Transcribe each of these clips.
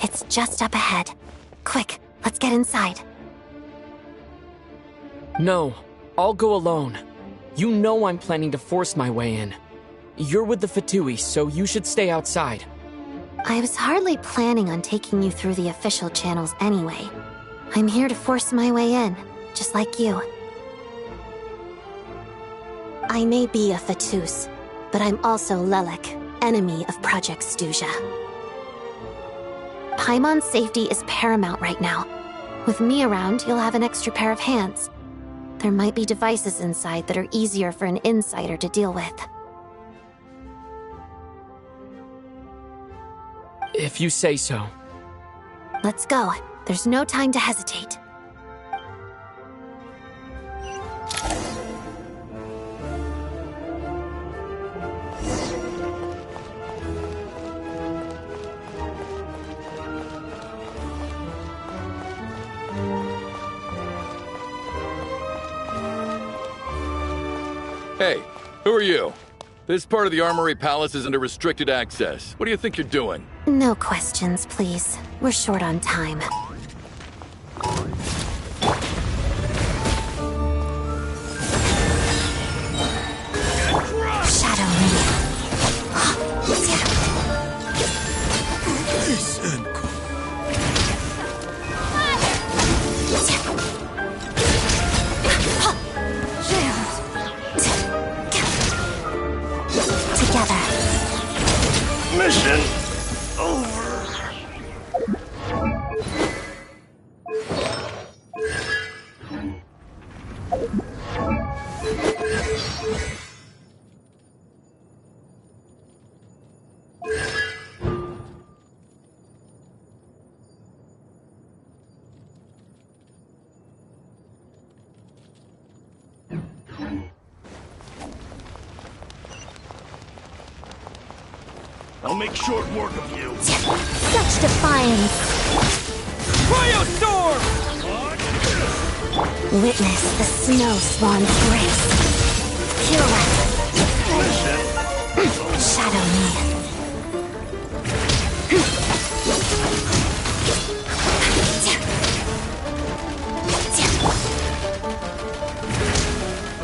It's just up ahead. Quick, let's get inside. No, I'll go alone. You know I'm planning to force my way in. You're with the Fatui, so you should stay outside. I was hardly planning on taking you through the official channels anyway. I'm here to force my way in, just like you. I may be a Fatus, but I'm also Lelek, enemy of Project Stuzha. Paimon's safety is paramount right now. With me around, you'll have an extra pair of hands. There might be devices inside that are easier for an insider to deal with. If you say so. Let's go. There's no time to hesitate. Hey, who are you? This part of the Armory Palace is under restricted access. What do you think you're doing? No questions, please. We're short on time. Shadow me. Together. Mission over. I'll make short work of you. Such defiance. Cryostorm! Witness the snow swan's grace. Pirouette. Shadow me.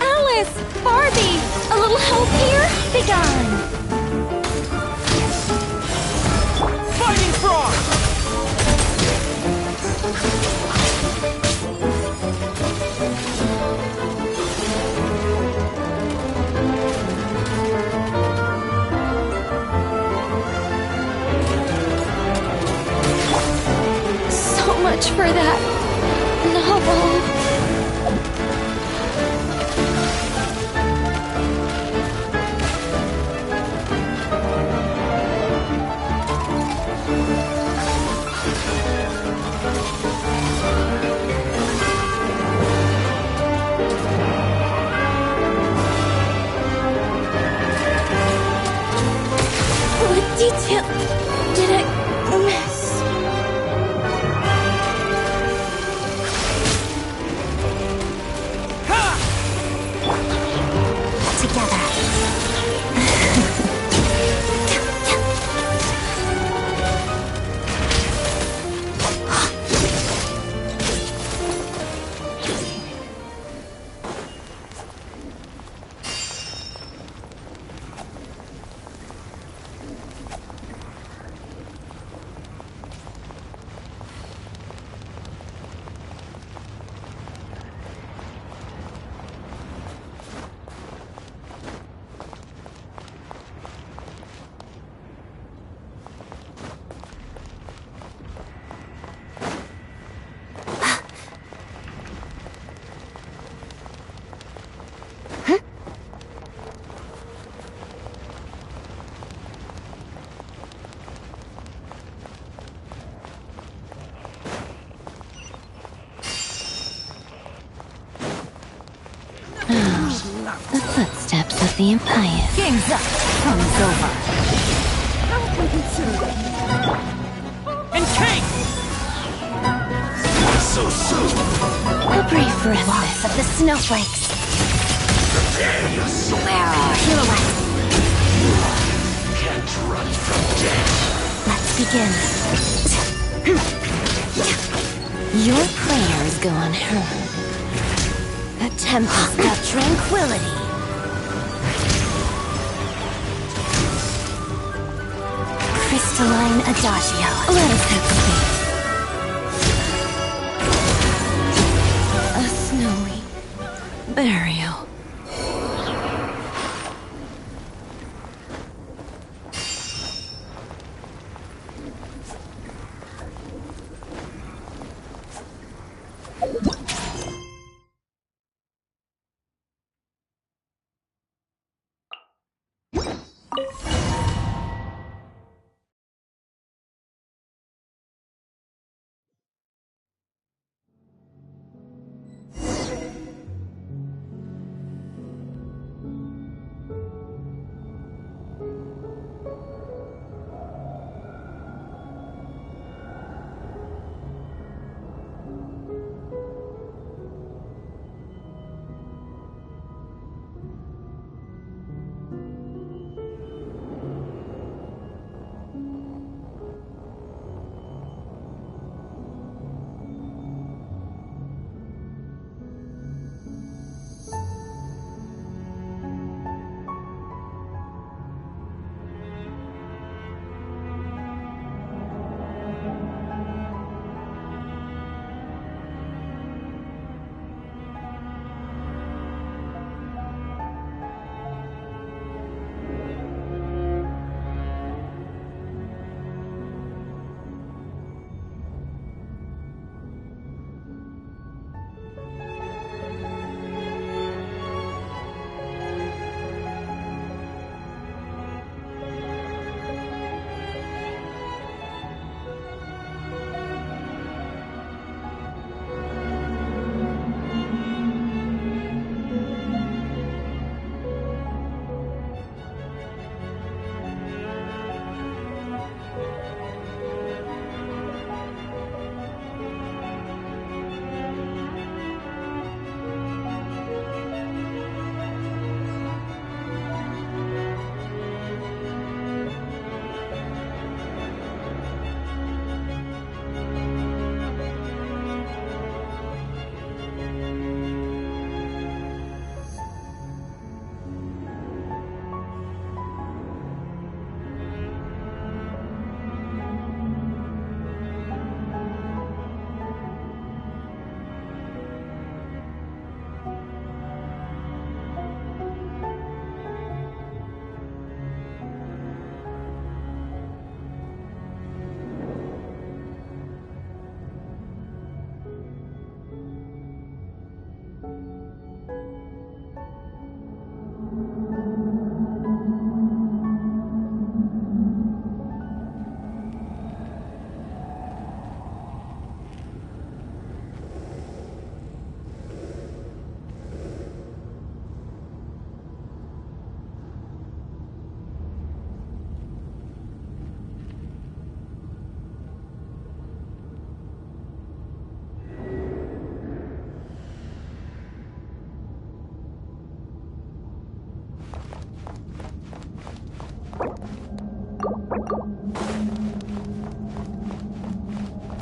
Alice! Barbie! A little help here? Begone! Fighting frog! So much for that novel. The footsteps of the impious. Game's up. Comes over. Encase! So soon. A brief respite of the snowflakes. Where are pirouettes? Can't run from death. Let's begin. Your prayers go unheard. A tempest of tranquility. Crystalline adagio. Let us have space. A snowy burial.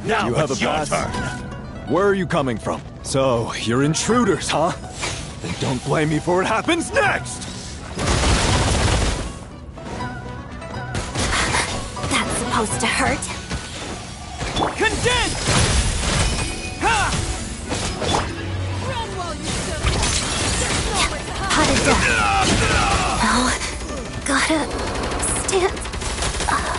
Now You have it's a your pass? turn. Where are you coming from? So, you're intruders, huh? Then don't blame me for what happens next! That's supposed to hurt. Condense! Ha! Potted death. Oh, gotta stand up.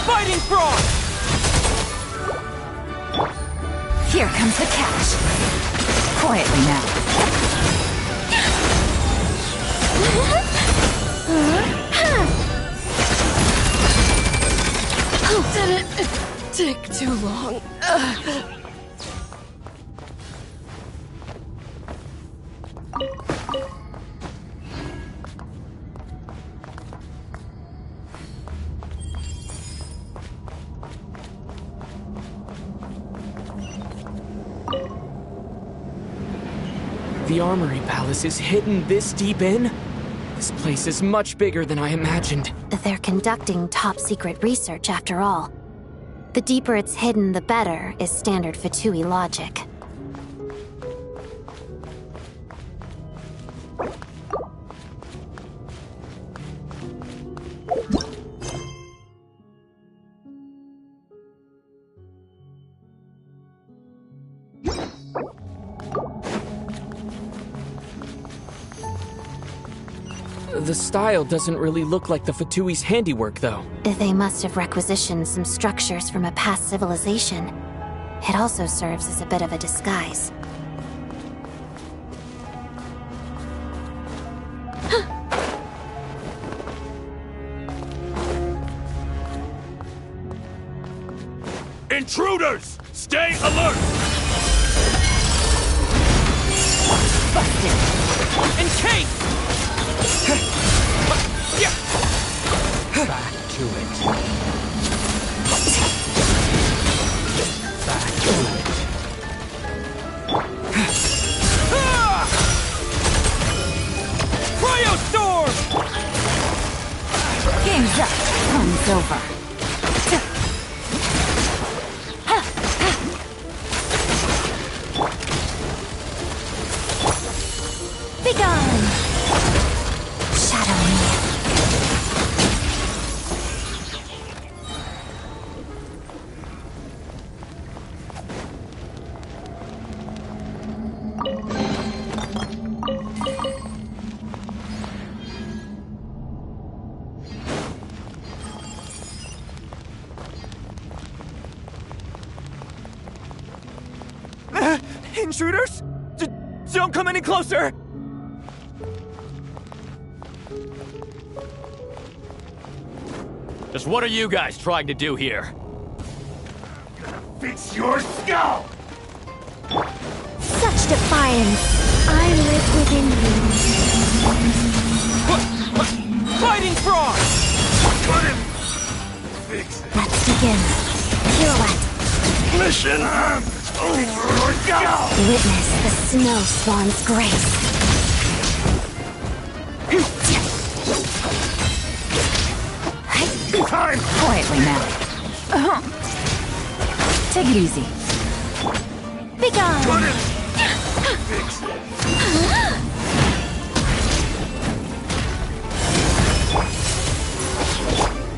Fighting frog! Here comes the cash. Quietly now. take too long. The Armory Palace is hidden this deep in? This place is much bigger than I imagined. They're conducting top-secret research after all. The deeper it's hidden, the better, is standard Fatui logic. The style doesn't really look like the Fatui's handiwork, though. They must have requisitioned some structures from a past civilization. It also serves as a bit of a disguise. Intruders! Stay alert! Encase! Back to it. Back to it. Cryostorm! Game's up. Fun's over. Be gone! Shadow me. Intruders? Don't come any closer! Just what are you guys trying to do here? Fix your skull! Such defiance! I live within you. Fighting Frog! Cut him! Fix it. Let's begin. Pirouette. Mission over! Go! Witness the snow swan's grace. Time! Quietly now. Take it easy. Be gone! Cut him! Fix it.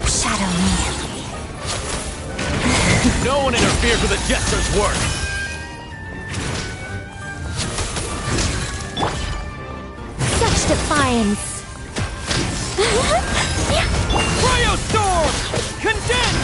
Shadow me. No one interferes with a jester's work! Such defiance! Cryostorm! Condense!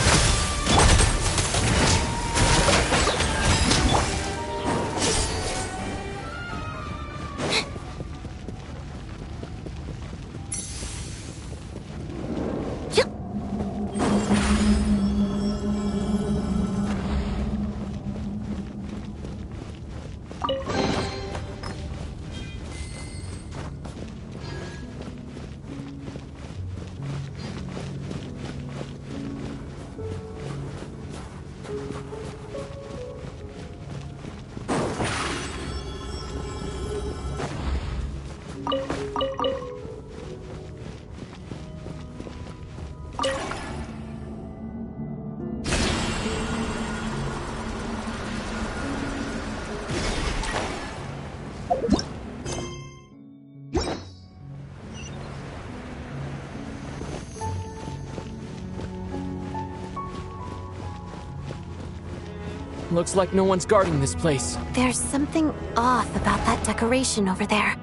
Looks like no one's guarding this place. There's something off about that decoration over there.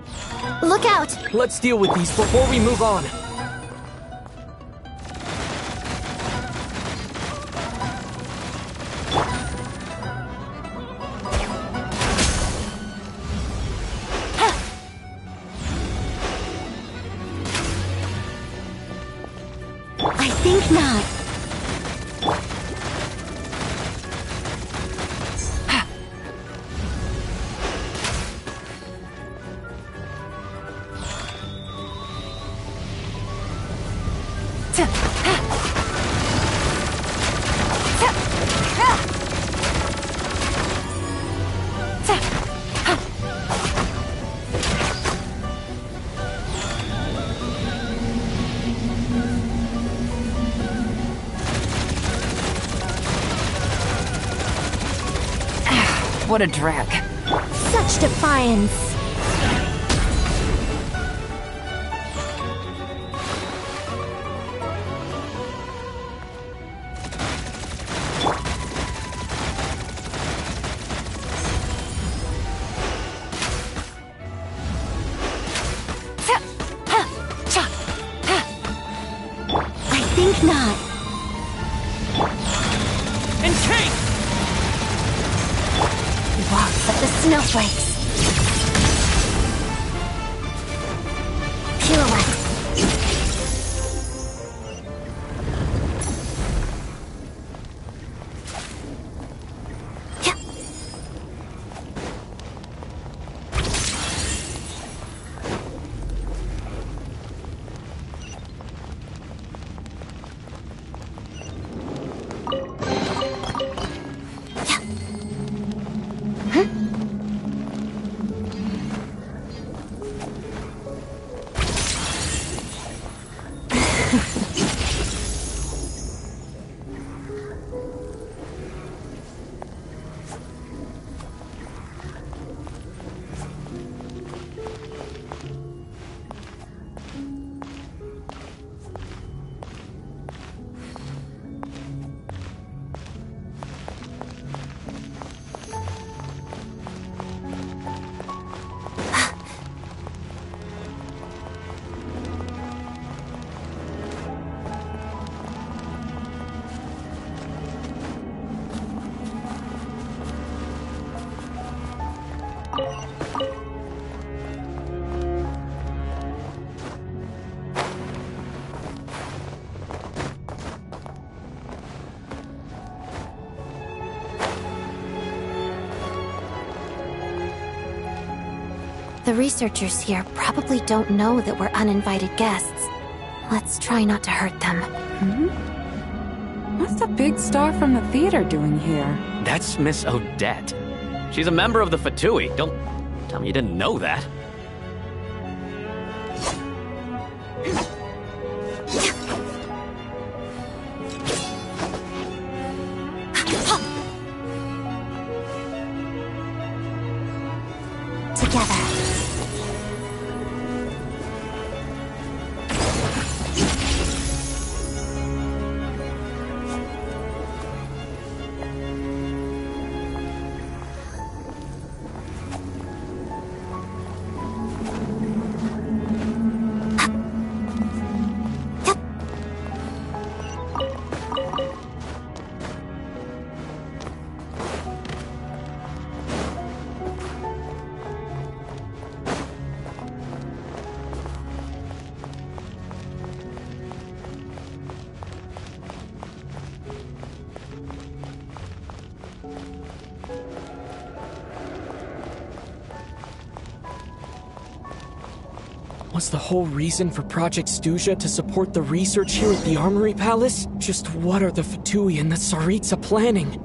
Look out! Let's deal with these before we move on. I think not. What a drag. Such defiance. I think not. Encase! Walks of the snowflakes. Pirouette. The researchers here probably don't know that we're uninvited guests. Let's try not to hurt them. What's the big star from the theater doing here? That's Miss Odette. She's a member of the Fatui. Don't tell me you didn't know that. Together. Was the whole reason for Project Stuja to support the research here at the Armory Palace? Just what are the Fatui and the Tsaritsa planning?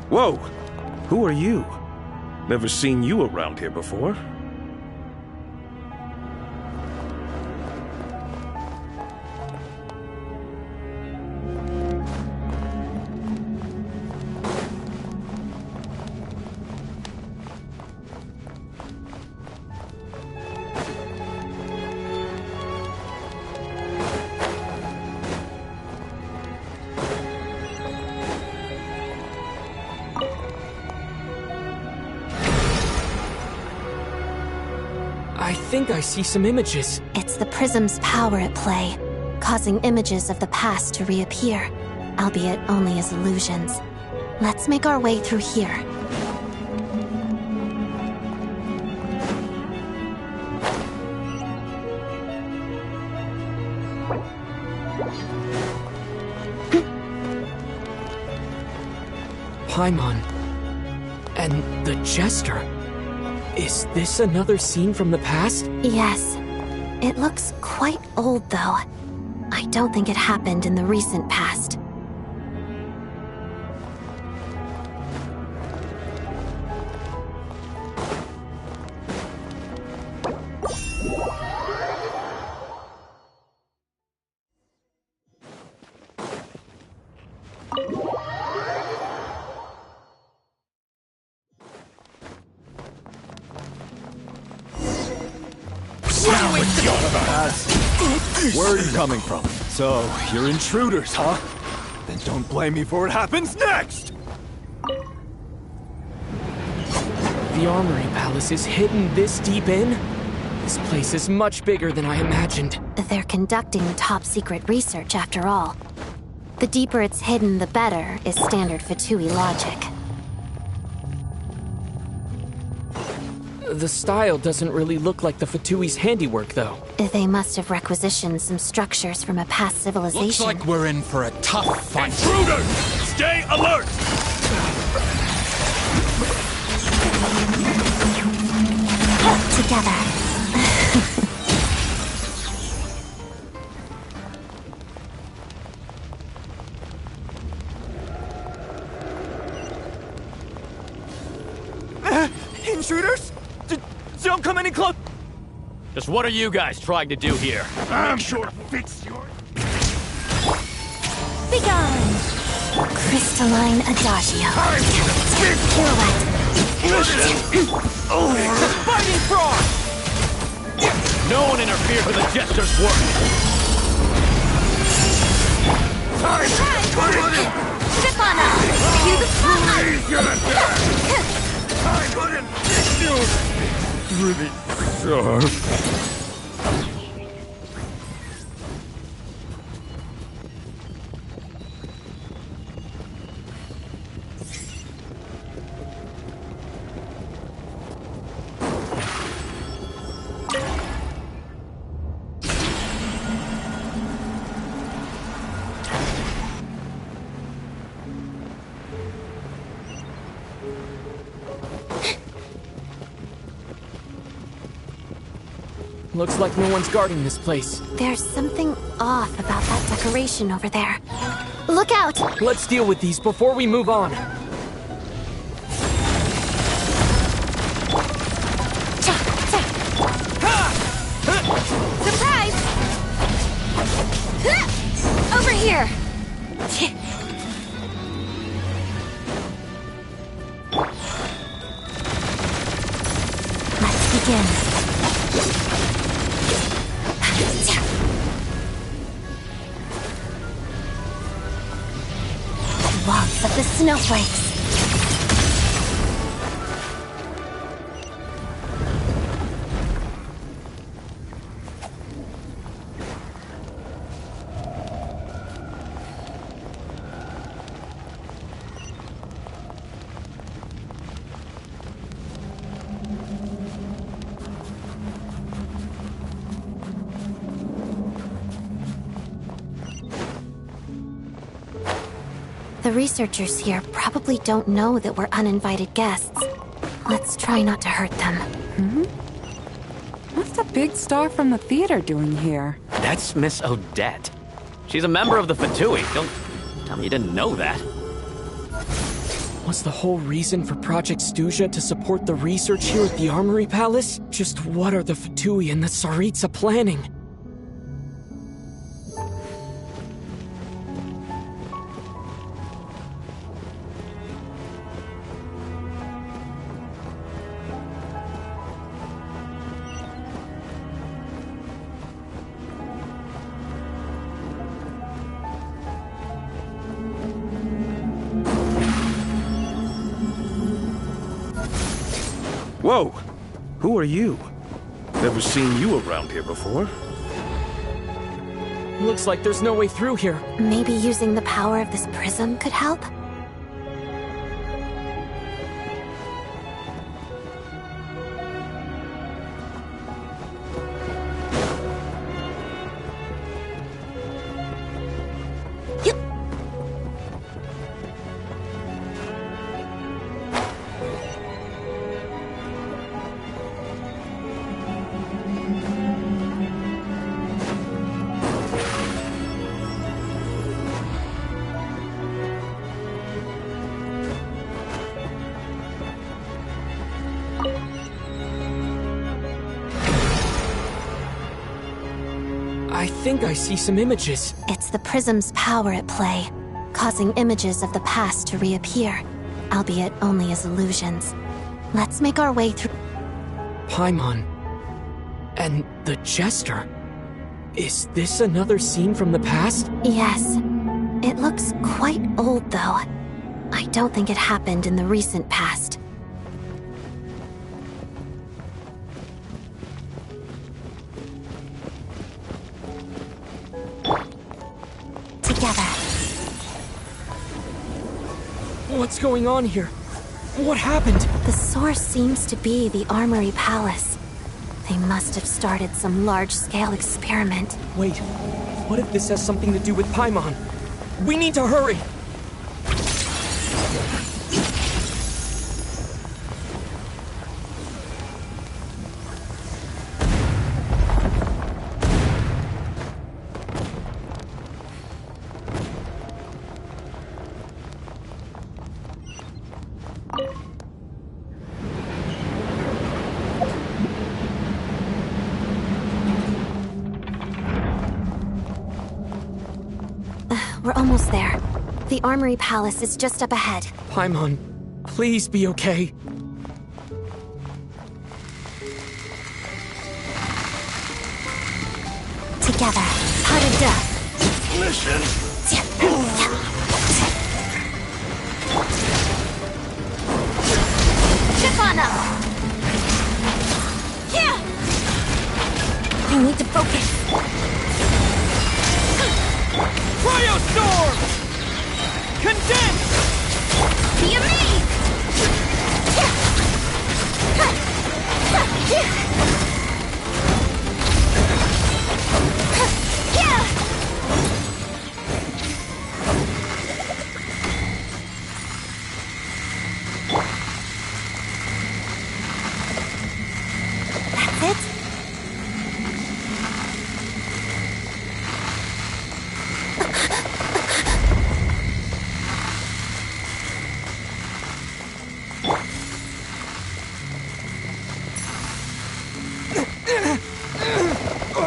Whoa! Who are you? Never seen you around here before. think I see some images. It's the prism's power at play, causing images of the past to reappear, albeit only as illusions. Let's make our way through here. Paimon. And the Jester. Is this another scene from the past? Yes. It looks quite old, though. I don't think it happened in the recent past. Where are you coming from? So, you're intruders, huh? Then don't blame me for what happens next! The Armory Palace is hidden this deep in? This place is much bigger than I imagined. They're conducting top-secret research, after all. The deeper it's hidden, the better, is standard Fatui logic. The style doesn't really look like the Fatui's handiwork, though. They must have requisitioned some structures from a past civilization. Looks like we're in for a tough fight. Intruders! Stay alert! Together. Intruders? Don't come any close! Just what are you guys trying to do here? I'm sure fits your... Be gone! Crystalline Adagio. Pirouette. Fighting frog! No one interferes with the Jester's work! Step on up! Cue the spotlight! I couldn't fix you! Really sharp. Looks like no one's guarding this place. There's something off about that decoration over there. Look out! Let's deal with these before we move on. Surprise! Over here! Let's begin. Waltz of the snowflakes. The researchers here probably don't know that we're uninvited guests. Let's try not to hurt them. What's the big star from the theater doing here? That's Miss Odette. She's a member of the Fatui. Don't tell me you didn't know that. Was the whole reason for Project Stuja to support the research here at the Armory Palace? Just what are the Fatui and the Tsaritsa planning? Whoa! Who are you? Never seen you around here before. Looks like there's no way through here. Maybe using the power of this prism could help? I think I see some images. It's the prism's power at play, causing images of the past to reappear, albeit only as illusions. Let's make our way through. Paimon. And the Jester. Is this another scene from the past? Yes. It looks quite old, though. I don't think it happened in the recent past. Together. What's going on here? What happened? The source seems to be the Armory Palace. They must have started some large-scale experiment. Wait, what if this has something to do with Paimon? We need to hurry! We're almost there. The Armory Palace is just up ahead. Paimon, please be okay. Together. How to death. Mission! Chip on up! Yeah! I need to focus. Cryostorm! Condense! Be amazed! That's it?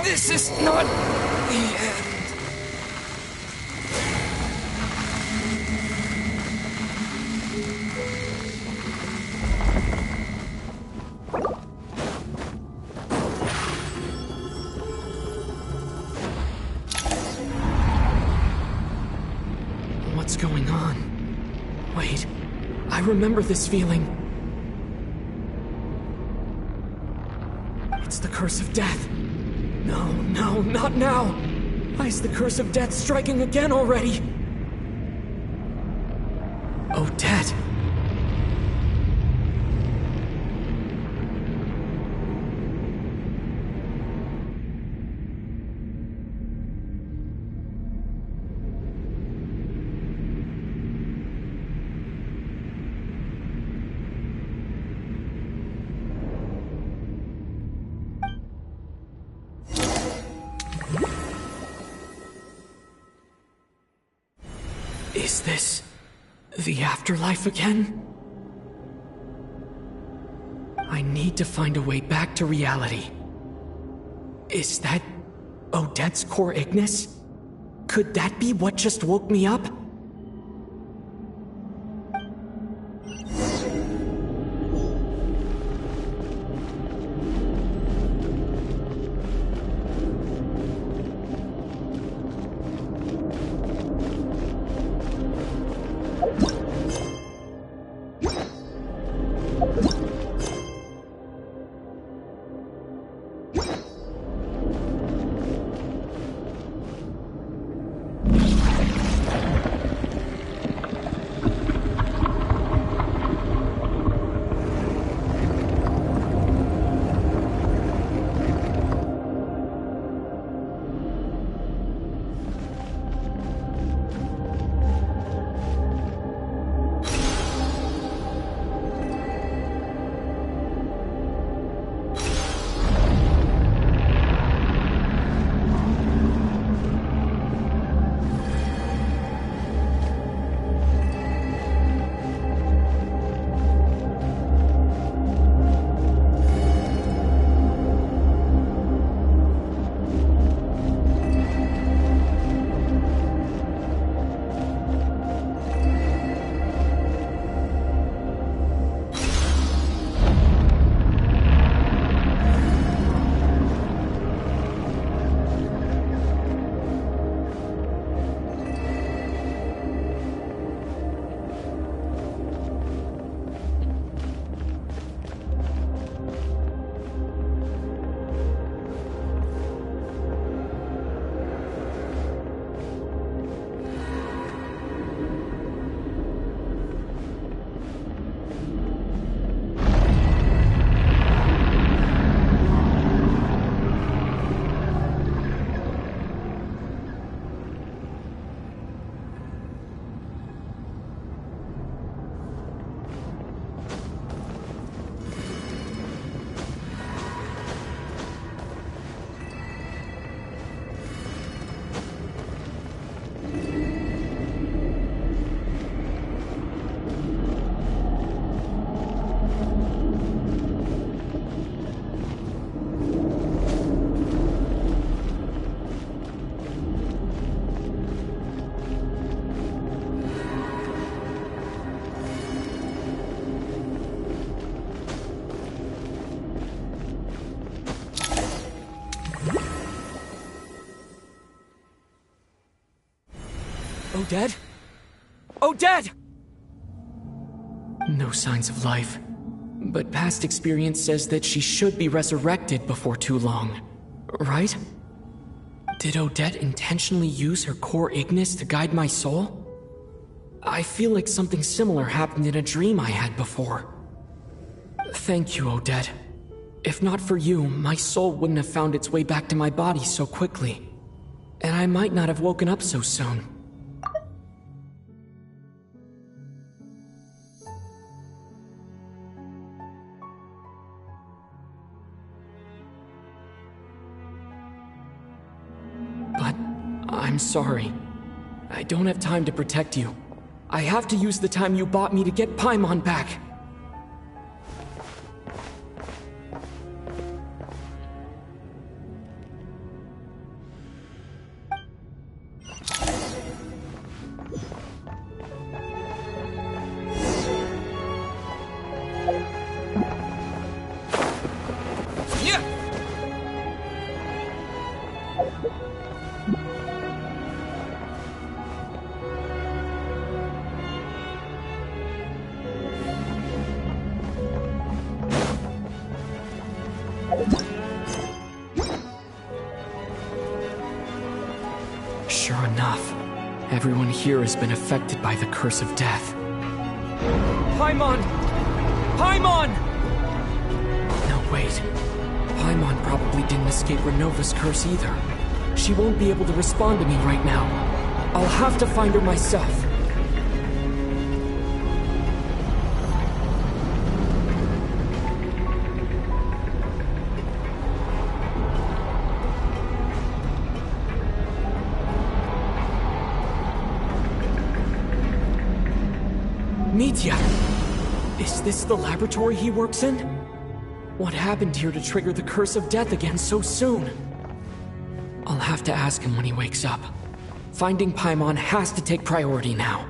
This is not the end. What's going on? Wait, I remember this feeling. It's the curse of death. No, no, not now! Why is the curse of death striking again already? Odette! Is this the afterlife again? I need to find a way back to reality. Is that Odette's core Ignis? Could that be what just woke me up? Odette? Odette! No signs of life. But past experience says that she should be resurrected before too long. Right? Did Odette intentionally use her core Ignis to guide my soul? I feel like something similar happened in a dream I had before. Thank you, Odette. If not for you, my soul wouldn't have found its way back to my body so quickly. And I might not have woken up so soon. But I'm sorry. I don't have time to protect you. I have to use the time you bought me to get Paimon back. Sure enough, everyone here has been affected by the curse of death. Paimon! Paimon! No, wait. Paimon probably didn't escape Renova's curse either. She won't be able to respond to me right now. I'll have to find her myself. Mitya! Is this the laboratory he works in? What happened here to trigger the curse of death again so soon? I'll have to ask him when he wakes up. Finding Paimon has to take priority now.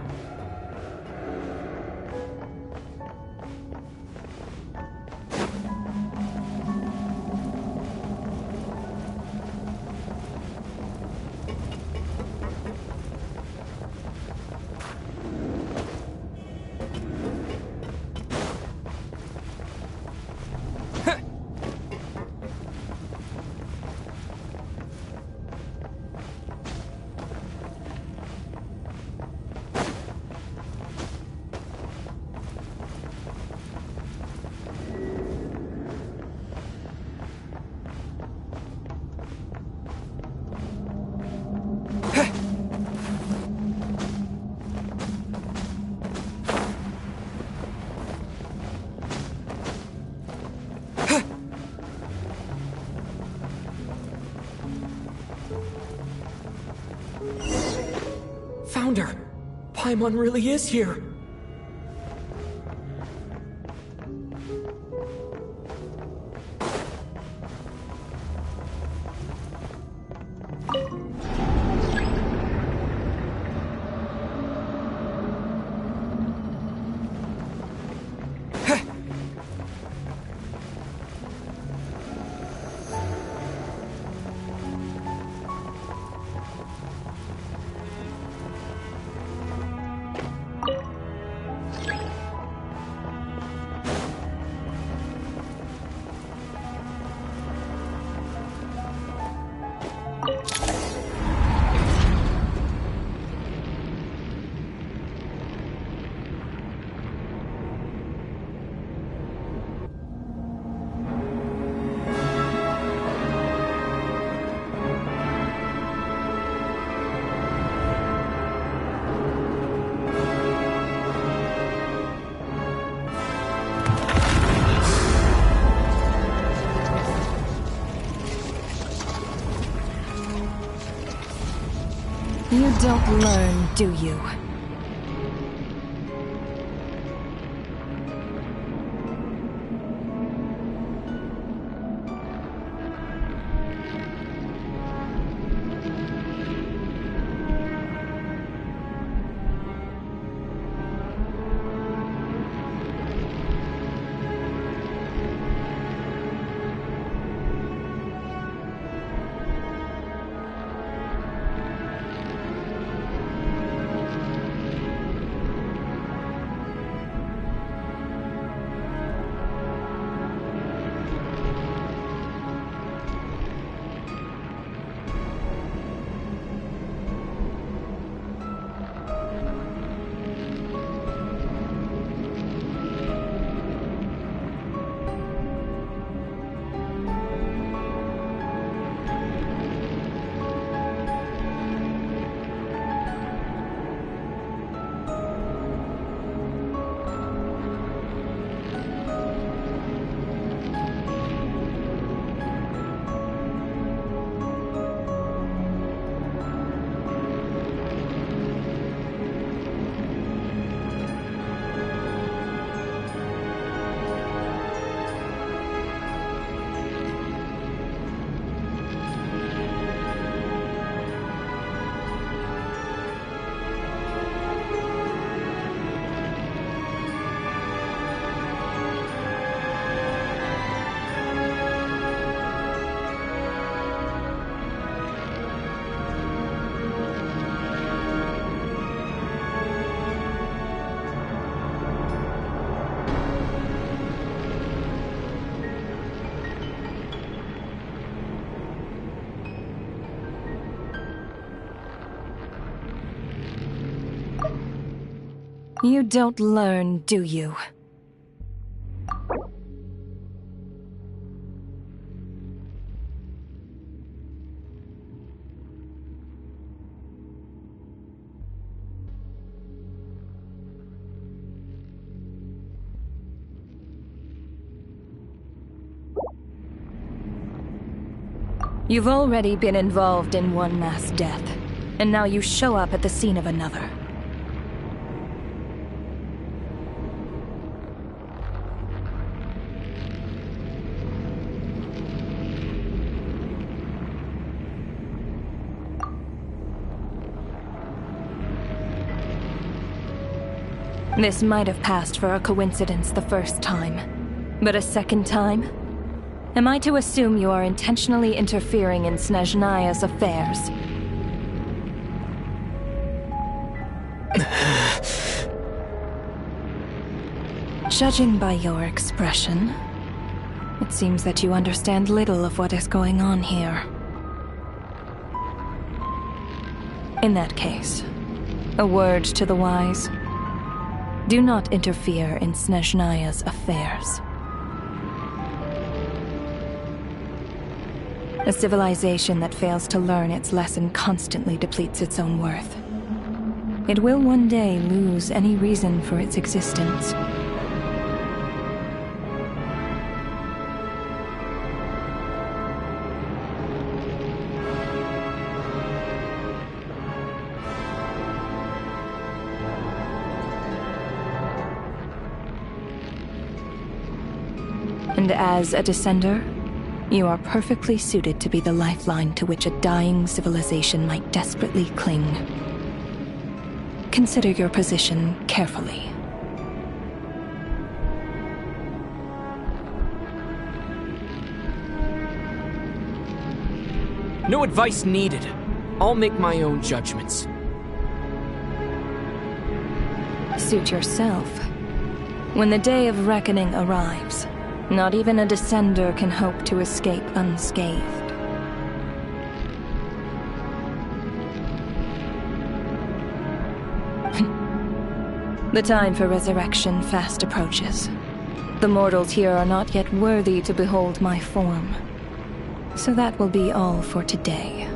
Found her! Paimon really is here! You don't learn, do you? You don't learn, do you? You've already been involved in one mass death, and now you show up at the scene of another. This might have passed for a coincidence the first time, but a second time? Am I to assume you are intentionally interfering in Snezhnaya's affairs? Judging by your expression, it seems that you understand little of what is going on here. In that case, a word to the wise. Do not interfere in Snezhnaya's affairs. A civilization that fails to learn its lesson constantly depletes its own worth. It will one day lose any reason for its existence. And as a descender, you are perfectly suited to be the lifeline to which a dying civilization might desperately cling. Consider your position carefully. No advice needed. I'll make my own judgments. Suit yourself. When the day of reckoning arrives, not even a descender can hope to escape unscathed. The time for resurrection fast approaches. The mortals here are not yet worthy to behold my form. So that will be all for today.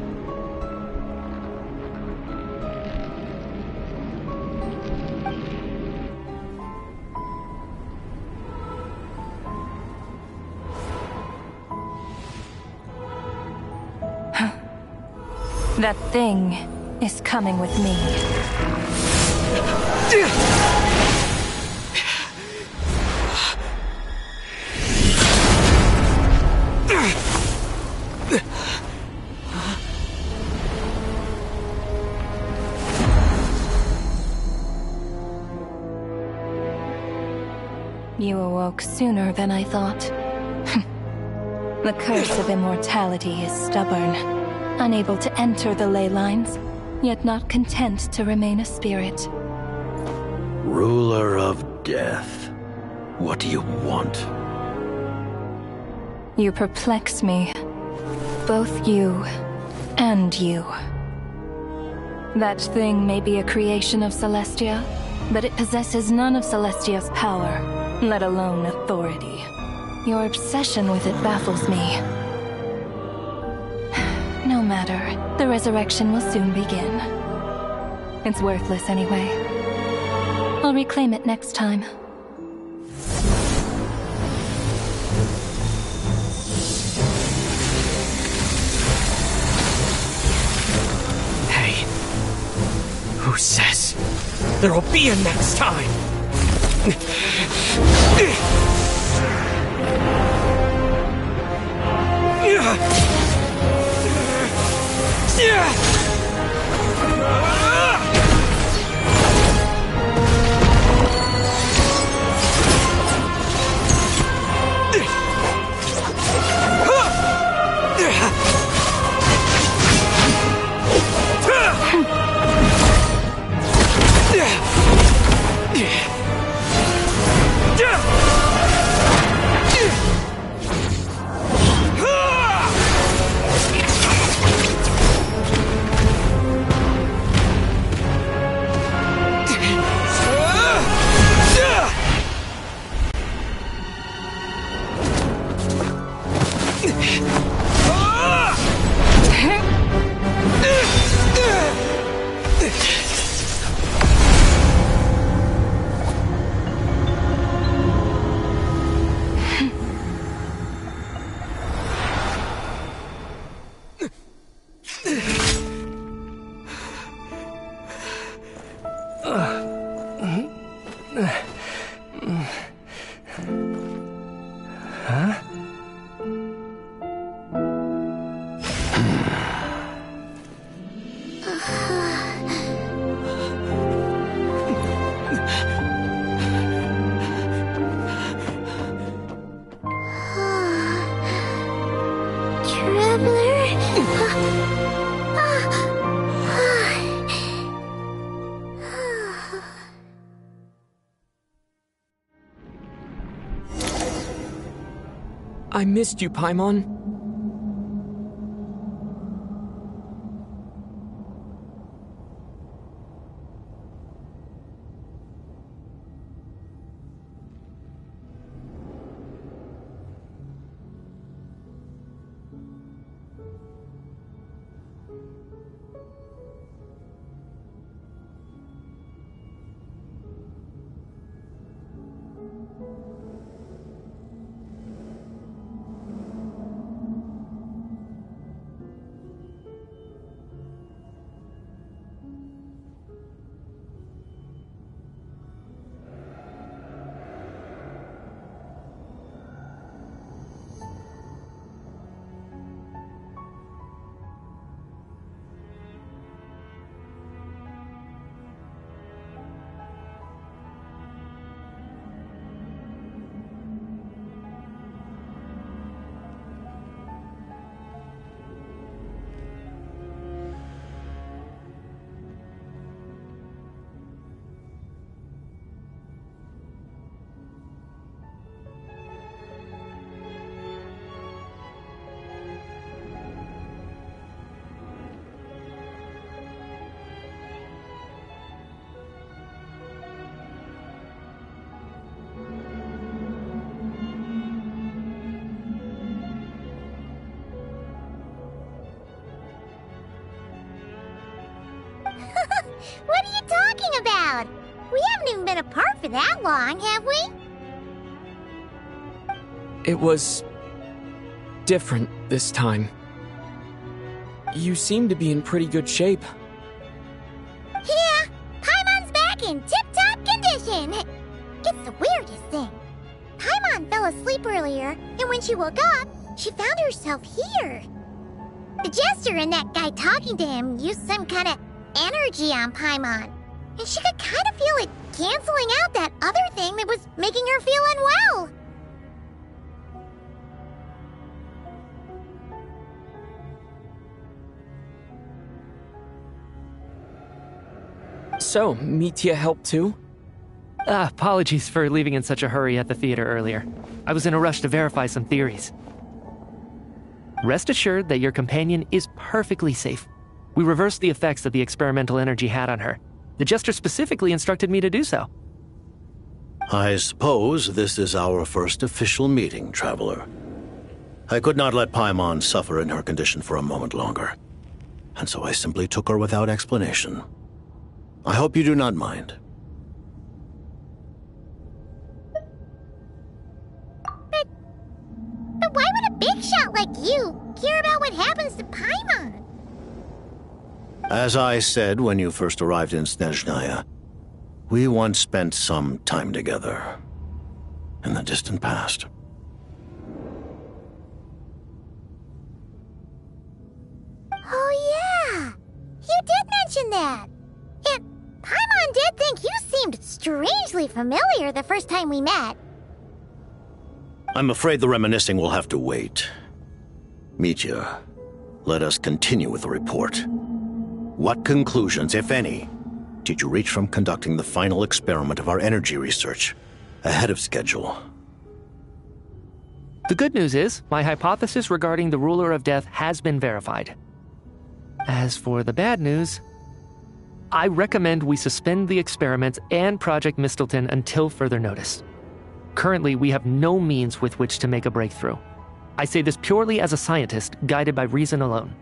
That thing is coming with me. You awoke sooner than I thought. The curse of immortality is stubborn, unable to enter the ley lines, yet not content to remain a spirit. Ruler of death, what do you want? You perplex me. Both you and you. That thing may be a creation of Celestia, but it possesses none of Celestia's power, let alone authority. Your obsession with it baffles me. No matter, the resurrection will soon begin. It's worthless anyway. I'll reclaim it next time. Hey, who says there'll be a next time? Huh? I missed you, Paimon. What are you talking about? We haven't even been apart for that long, have we? It was different this time. You seem to be in pretty good shape. Yeah, Paimon's back in tip-top condition. It's the weirdest thing. Paimon fell asleep earlier, and when she woke up, she found herself here. The jester and that guy talking to him used some kind of energy on Paimon, and she could kind of feel it canceling out that other thing that was making her feel unwell. So, Mitya helped too? Apologies for leaving in such a hurry at the theater earlier. I was in a rush to verify some theories. Rest assured that your companion is perfectly safe. We reversed the effects that the experimental energy had on her. The jester specifically instructed me to do so. I suppose this is our first official meeting, Traveler. I could not let Paimon suffer in her condition for a moment longer, and so I simply took her without explanation. I hope you do not mind. But why would a big shot like you care about what happens to Paimon? As I said when you first arrived in Snezhnaya, we once spent some time together in the distant past. Oh yeah, you did mention that. And Paimon did think you seemed strangely familiar the first time we met. I'm afraid the reminiscing will have to wait. Mitya, let us continue with the report. What conclusions, if any, did you reach from conducting the final experiment of our energy research ahead of schedule? The good news is, my hypothesis regarding the Ruler of Death has been verified. As for the bad news, I recommend we suspend the experiments and Project Mistelton until further notice. Currently, we have no means with which to make a breakthrough. I say this purely as a scientist, guided by reason alone.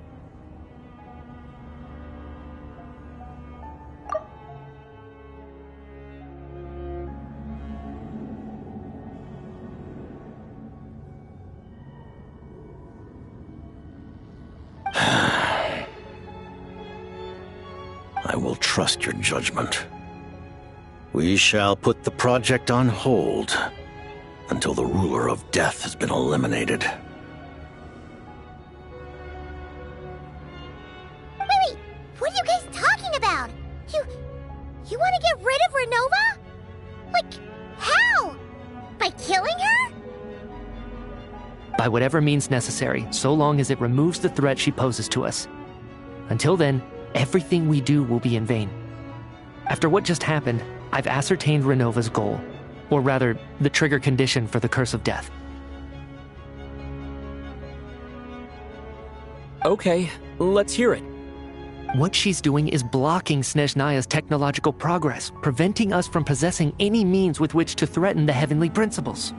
I will trust your judgment. We shall put the project on hold until the ruler of death has been eliminated. Wait, what are you guys talking about? You want to get rid of Renova? Like, how? By killing her? By whatever means necessary, so long as it removes the threat she poses to us. Until then, everything we do will be in vain. After what just happened, I've ascertained Renova's goal, or rather, the trigger condition for the Curse of Death. Okay, let's hear it. What she's doing is blocking Snezhnaya's technological progress, preventing us from possessing any means with which to threaten the heavenly principles.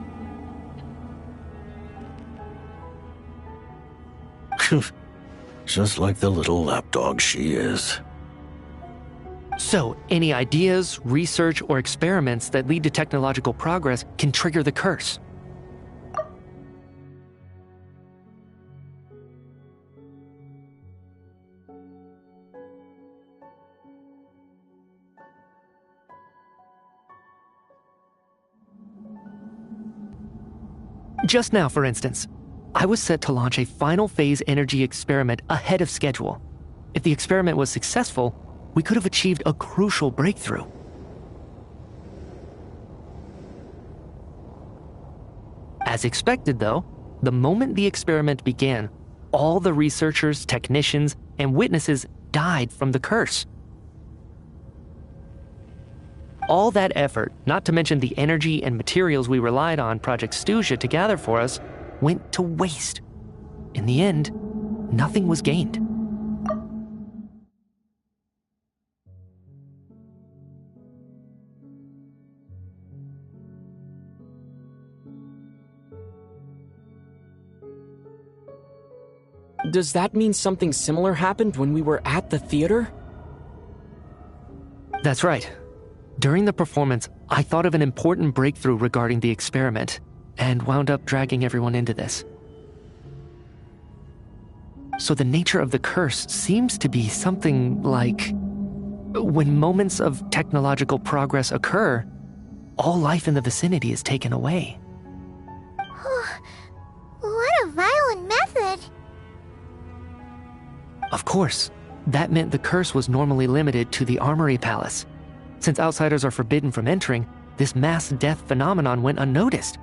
Just like the little lapdog she is. So, any ideas, research, or experiments that lead to technological progress can trigger the curse. Just now, for instance, I was set to launch a final phase energy experiment ahead of schedule. If the experiment was successful, we could have achieved a crucial breakthrough. As expected, though, the moment the experiment began, all the researchers, technicians, and witnesses died from the curse. All that effort, not to mention the energy and materials we relied on Project Snezhnaya to gather for us, went to waste. In the end, nothing was gained. Does that mean something similar happened when we were at the theater? That's right. During the performance, I thought of an important breakthrough regarding the experiment, and wound up dragging everyone into this. So the nature of the curse seems to be something like, when moments of technological progress occur, all life in the vicinity is taken away. What a violent method! Of course, that meant the curse was normally limited to the Armory Palace. Since outsiders are forbidden from entering, this mass death phenomenon went unnoticed.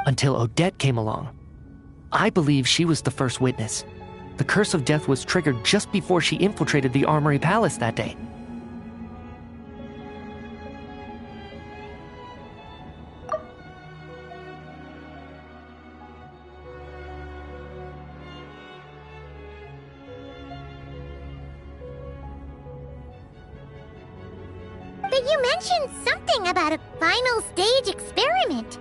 Until Odette came along. I believe she was the first witness. The Curse of Death was triggered just before she infiltrated the Armory Palace that day. But you mentioned something about a final stage experiment.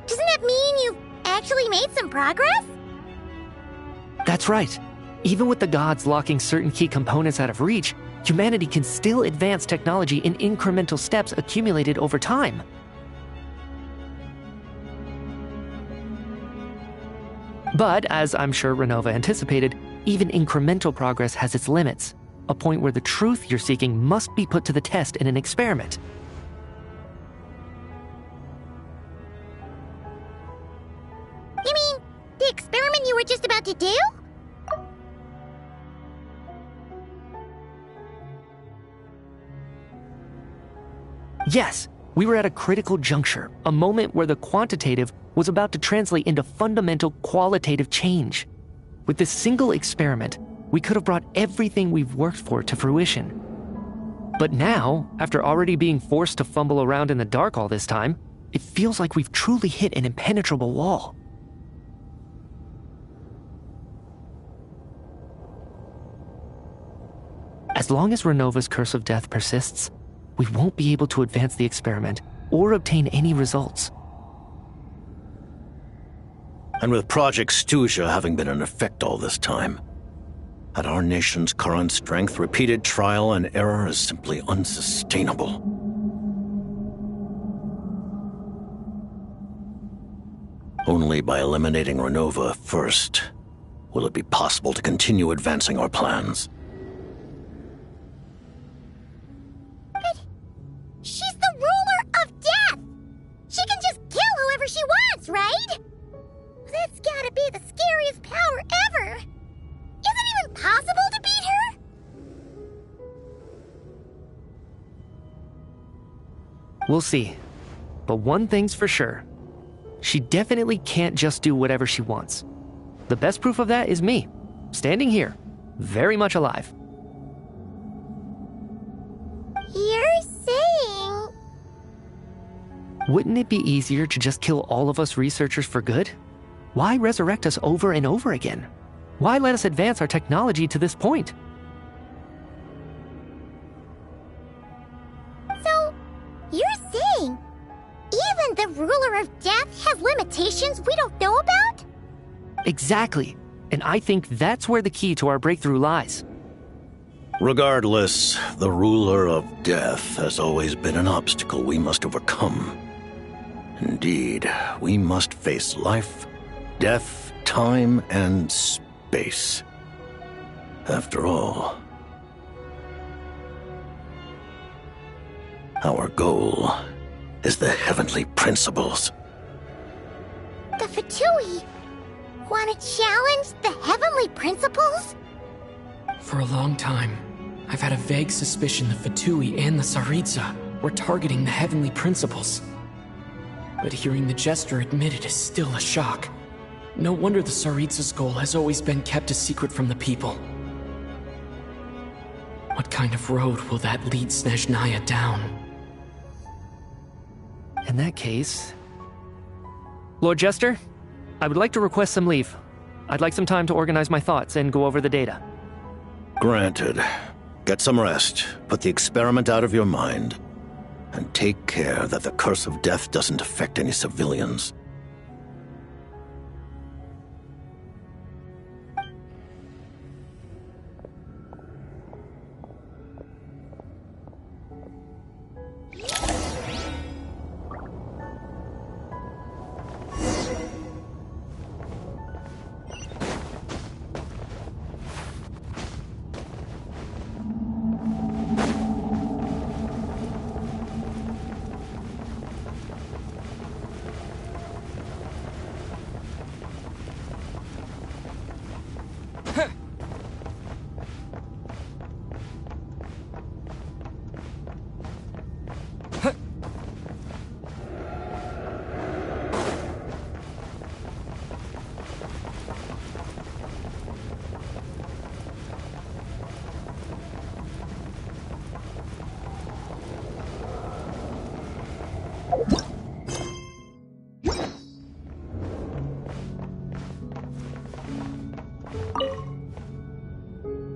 Doesn't that mean you've actually made some progress? That's right. Even with the gods locking certain key components out of reach, humanity can still advance technology in incremental steps accumulated over time. But, as I'm sure Renova anticipated, even incremental progress has its limits, a point where the truth you're seeking must be put to the test in an experiment. You mean the experiment you were just about to do? Yes, we were at a critical juncture, a moment where the quantitative was about to translate into fundamental qualitative change. With this single experiment, we could have brought everything we've worked for to fruition. But now, after already being forced to fumble around in the dark all this time, it feels like we've truly hit an impenetrable wall. As long as Renova's Curse of Death persists, we won't be able to advance the experiment or obtain any results. And with Project Snezhnaya having been in effect all this time, at our nation's current strength, repeated trial and error is simply unsustainable. Only by eliminating Renova first will it be possible to continue advancing our plans. But she's the ruler of death! She can just kill whoever she wants, right? That's gotta be the scariest power ever! Is it even possible to beat her? We'll see. But one thing's for sure. She definitely can't just do whatever she wants. The best proof of that is me, standing here, very much alive. You're saying... Wouldn't it be easier to just kill all of us researchers for good? Why resurrect us over and over again? Why let us advance our technology to this point? So, you're saying even the ruler of death has limitations we don't know about? Exactly. And I think that's where the key to our breakthrough lies. Regardless, the ruler of death has always been an obstacle we must overcome. Indeed, we must face life, death, time, and space. After all, our goal is the heavenly principles. The Fatui want to challenge the heavenly principles? For a long time, I've had a vague suspicion the Fatui and the Tsaritsa were targeting the heavenly principles. But hearing the Jester admit it is still a shock. No wonder the Tsaritsa's goal has always been kept a secret from the people. What kind of road will that lead Snezhnaya down? In that case... Lord Jester, I would like to request some leave. I'd like some time to organize my thoughts and go over the data. Granted. Get some rest, put the experiment out of your mind, and take care that the curse of death doesn't affect any civilians.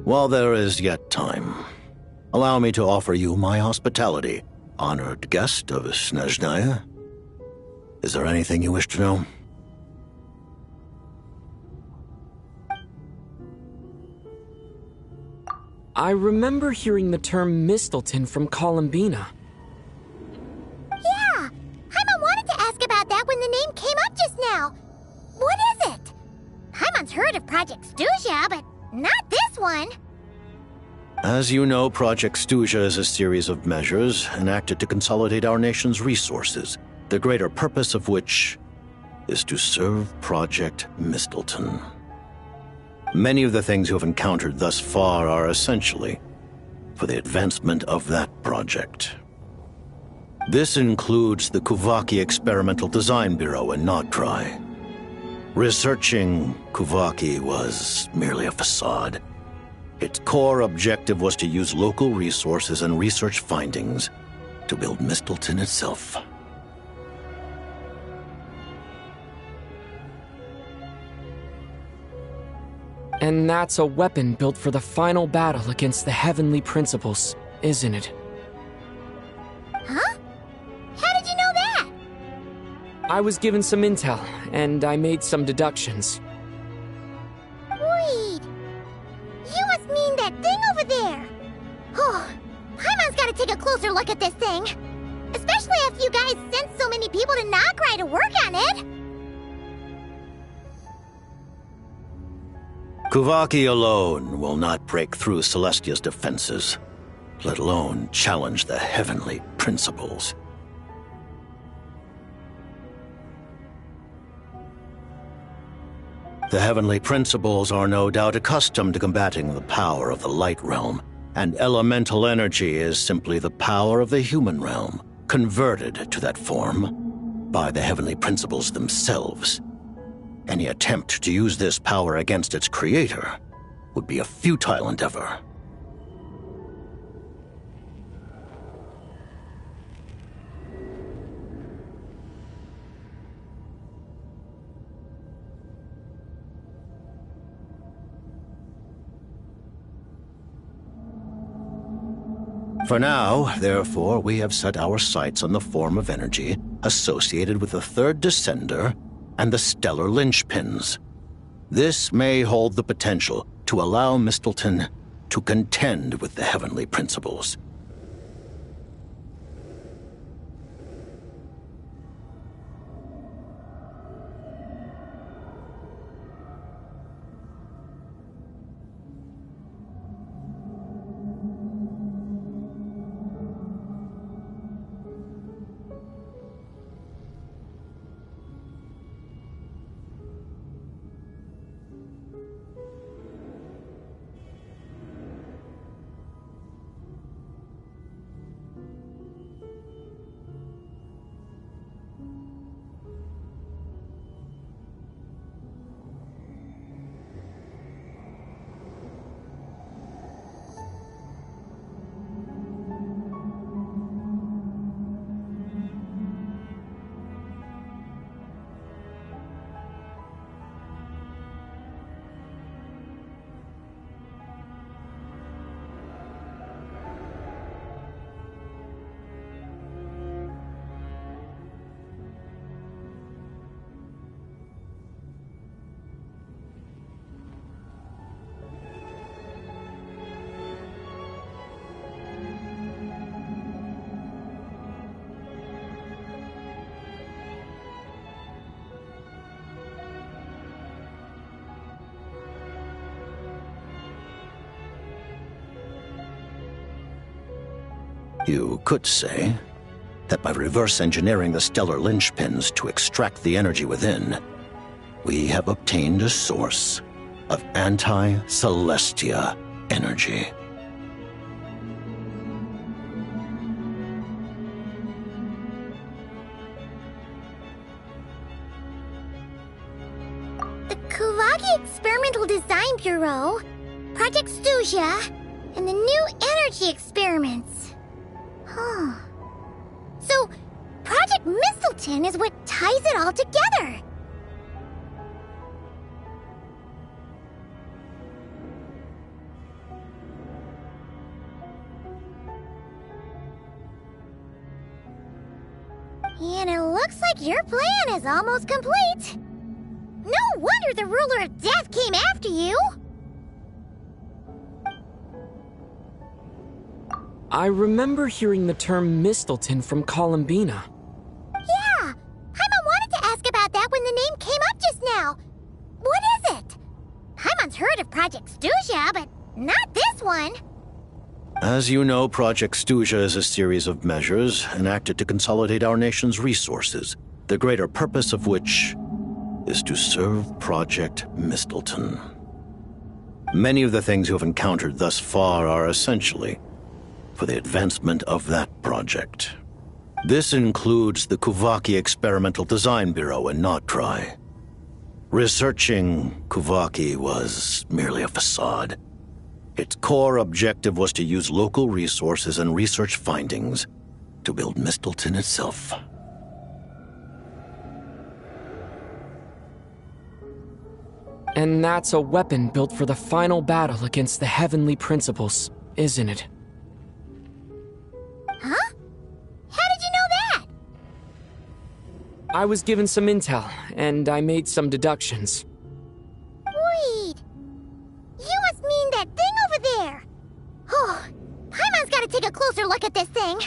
While there is yet time, allow me to offer you my hospitality, honored guest of Snezhnaya. Is there anything you wish to know? I remember hearing the term Mistleton from Columbina. Yeah! Paimon wanted to ask about that when the name came up just now. What is it? Paimon's heard of Project Stuzha, but not this one. As you know, Project Stuzha is a series of measures enacted to consolidate our nation's resources, the greater purpose of which is to serve Project Mistleton. Many of the things you have encountered thus far are essentially for the advancement of that project. This includes the Kuvaki Experimental Design Bureau in Nogdry. Researching Kuvaki was merely a facade. Its core objective was to use local resources and research findings to build Mistleton itself. And that's a weapon built for the final battle against the heavenly principles, isn't it? Huh? How did you know that? I was given some intel, and I made some deductions. Wait. You must mean that thing over there. Oh, Paimon's gotta take a closer look at this thing. Especially after you guys sent so many people to Nogdry to work on it. Kuvaki alone will not break through Celestia's defenses, let alone challenge the heavenly principles. The heavenly principles are no doubt accustomed to combating the power of the light realm, and elemental energy is simply the power of the human realm, converted to that form by the heavenly principles themselves. Any attempt to use this power against its creator would be a futile endeavor. For now, therefore, we have set our sights on the form of energy associated with the third descender and the stellar linchpins. This may hold the potential to allow Mistleton to contend with the heavenly principles. You could say that by reverse engineering the stellar linchpins to extract the energy within, we have obtained a source of anti-Celestia energy. The Kuvaki Experimental Design Bureau, Project Snezhnaya, and the new energy experiments. Huh. So, Project Mistleton is what ties it all together. And it looks like your plan is almost complete. No wonder the Ruler of Death came after you. I remember hearing the term Mistleton from Columbina. Yeah, Paimon wanted to ask about that when the name came up just now. What is it? Paimon's heard of Project Snezhnaya, but not this one. As you know, Project Snezhnaya is a series of measures enacted to consolidate our nation's resources, the greater purpose of which is to serve Project Mistleton. Many of the things you have encountered thus far are essentially for the advancement of that project. This includes the Kuvaki Experimental Design Bureau in Notri. Researching Kuvaki was merely a facade. Its core objective was to use local resources and research findings to build Mistleton itself. And that's a weapon built for the final battle against the heavenly principles, isn't it? Huh? How did you know that? I was given some intel, and I made some deductions. Wait. You must mean that thing over there. Oh, Paimon's gotta take a closer look at this thing.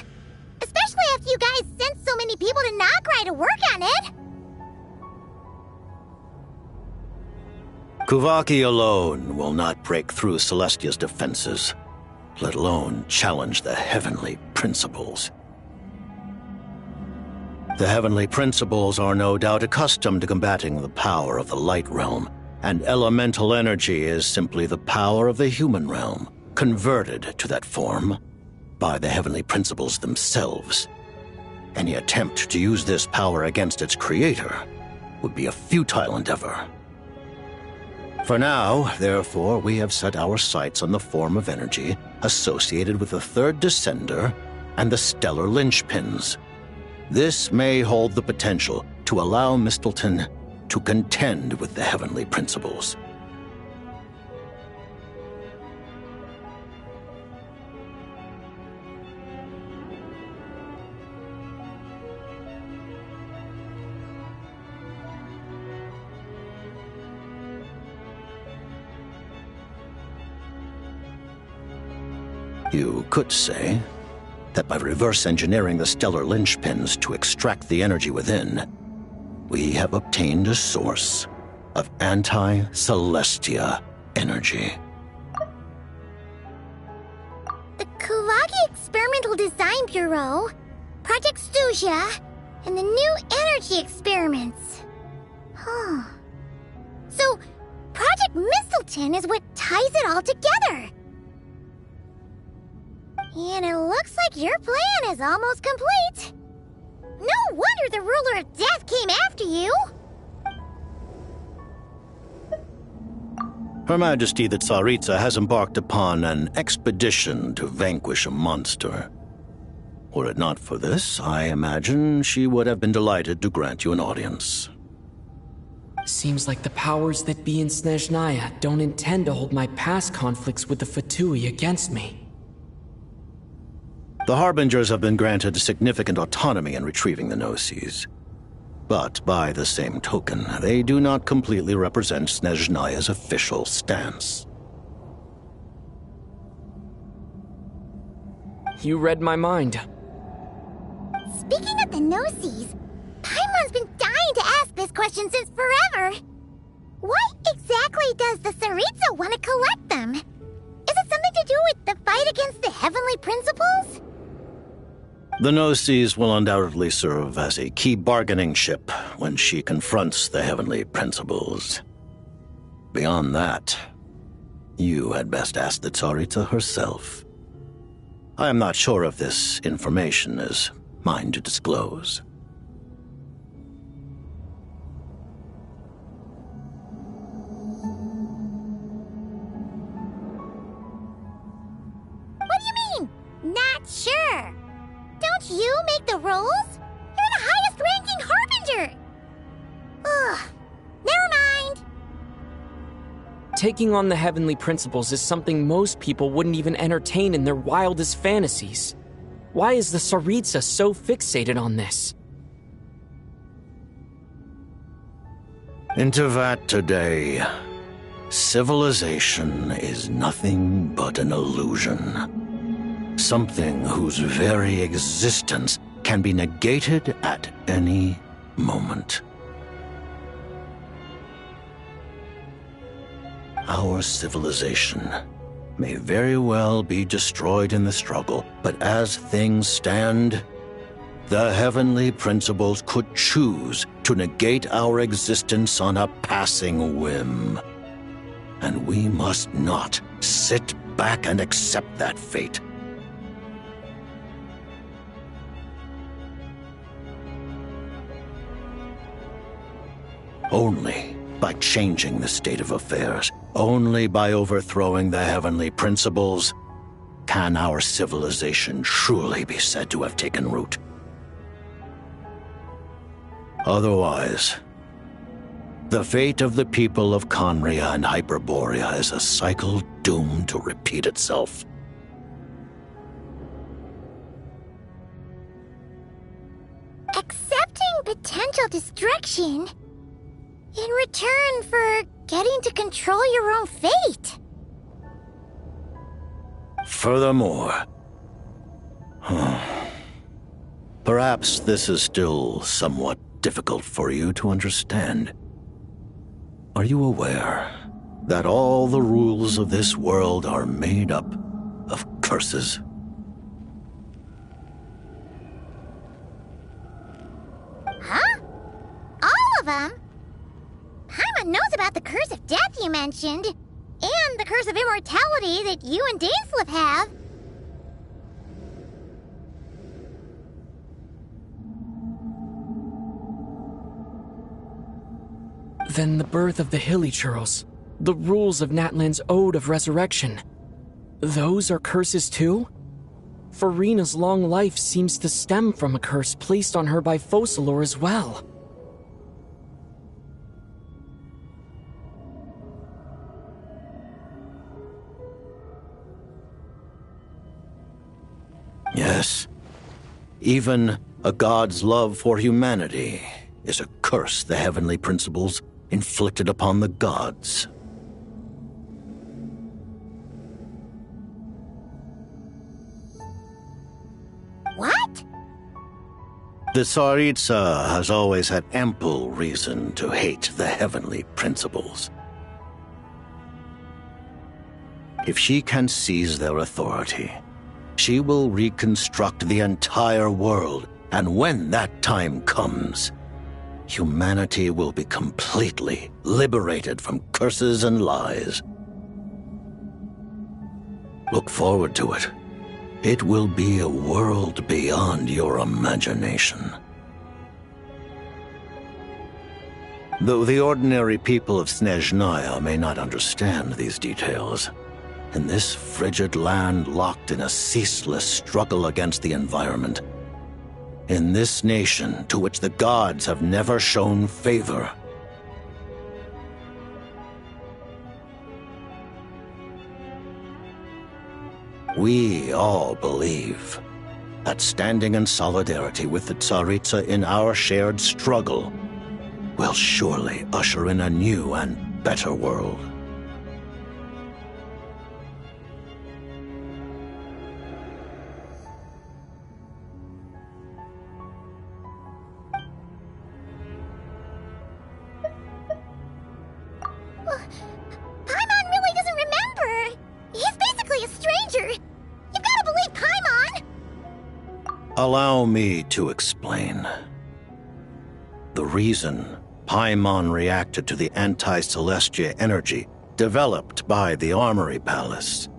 Especially after you guys sent so many people to Notri to work on it. Kuvaki alone will not break through Celestia's defenses, let alone challenge the heavenly principles. The heavenly principles are no doubt accustomed to combating the power of the light realm, and elemental energy is simply the power of the human realm, converted to that form by the heavenly principles themselves. Any attempt to use this power against its creator would be a futile endeavor. For now, therefore, we have set our sights on the form of energy associated with the third descender and the stellar linchpins. This may hold the potential to allow Mistleton to contend with the heavenly principles. You could say that by reverse engineering the stellar linchpins to extract the energy within, we have obtained a source of anti-Celestia energy. The Kuvaki Experimental Design Bureau, Project Stuja, and the new energy experiments. Huh. So, Project Mistleton is what ties it all together. And it looks like your plan is almost complete. No wonder the Ruler of Death came after you! Her Majesty the Tsaritsa has embarked upon an expedition to vanquish a monster. Were it not for this, I imagine she would have been delighted to grant you an audience. Seems like the powers that be in Snezhnaya don't intend to hold my past conflicts with the Fatui against me. The Harbingers have been granted significant autonomy in retrieving the Gnosis. But by the same token, they do not completely represent Snezhnaya's official stance. You read my mind. Speaking of the Gnosis, Paimon's been dying to ask this question since forever. Why exactly does the Tsaritsa want to collect them? Is it something to do with the fight against the heavenly principles? The Gnosis will undoubtedly serve as a key bargaining chip when she confronts the heavenly principles. Beyond that, you had best ask the Tsaritsa herself. I am not sure if this information is mine to disclose. What do you mean, not sure? Don't you make the rules? You're the highest-ranking Harbinger! Ugh, never mind. Taking on the heavenly principles is something most people wouldn't even entertain in their wildest fantasies. Why is the Tsaritsa so fixated on this? Intervat today, civilization is nothing but an illusion. Something whose very existence can be negated at any moment. Our civilization may very well be destroyed in the struggle, but as things stand, the heavenly principles could choose to negate our existence on a passing whim. And we must not sit back and accept that fate. Only by changing the state of affairs, only by overthrowing the heavenly principles, can our civilization truly be said to have taken root. Otherwise, the fate of the people of Conria and Hyperborea is a cycle doomed to repeat itself. Accepting potential destruction in return for getting to control your own fate. Furthermore, perhaps this is still somewhat difficult for you to understand. Are you aware that all the rules of this world are made up of curses. Huh? All of them? Paimon knows about the curse of death you mentioned, and the curse of immortality that you and Dainsleif have. Then the birth of the Hilichurls, the rules of Natlan's Ode of Resurrection, those are curses too? Farina's long life seems to stem from a curse placed on her by Focalor as well. Yes. Even a god's love for humanity is a curse the heavenly principles inflicted upon the gods. What? The Tsaritsa has always had ample reason to hate the heavenly principles. If she can seize their authority, she will reconstruct the entire world, and when that time comes, humanity will be completely liberated from curses and lies. Look forward to it. It will be a world beyond your imagination. Though the ordinary people of Snezhnaya may not understand these details, in this frigid land locked in a ceaseless struggle against the environment, in this nation to which the gods have never shown favor, we all believe that standing in solidarity with the Tsaritsa in our shared struggle will surely usher in a new and better world. Paimon really doesn't remember. He's basically a stranger. You've got to believe Paimon. Allow me to explain. The reason Paimon reacted to the anti-Celestia energy developed by the Armory Palace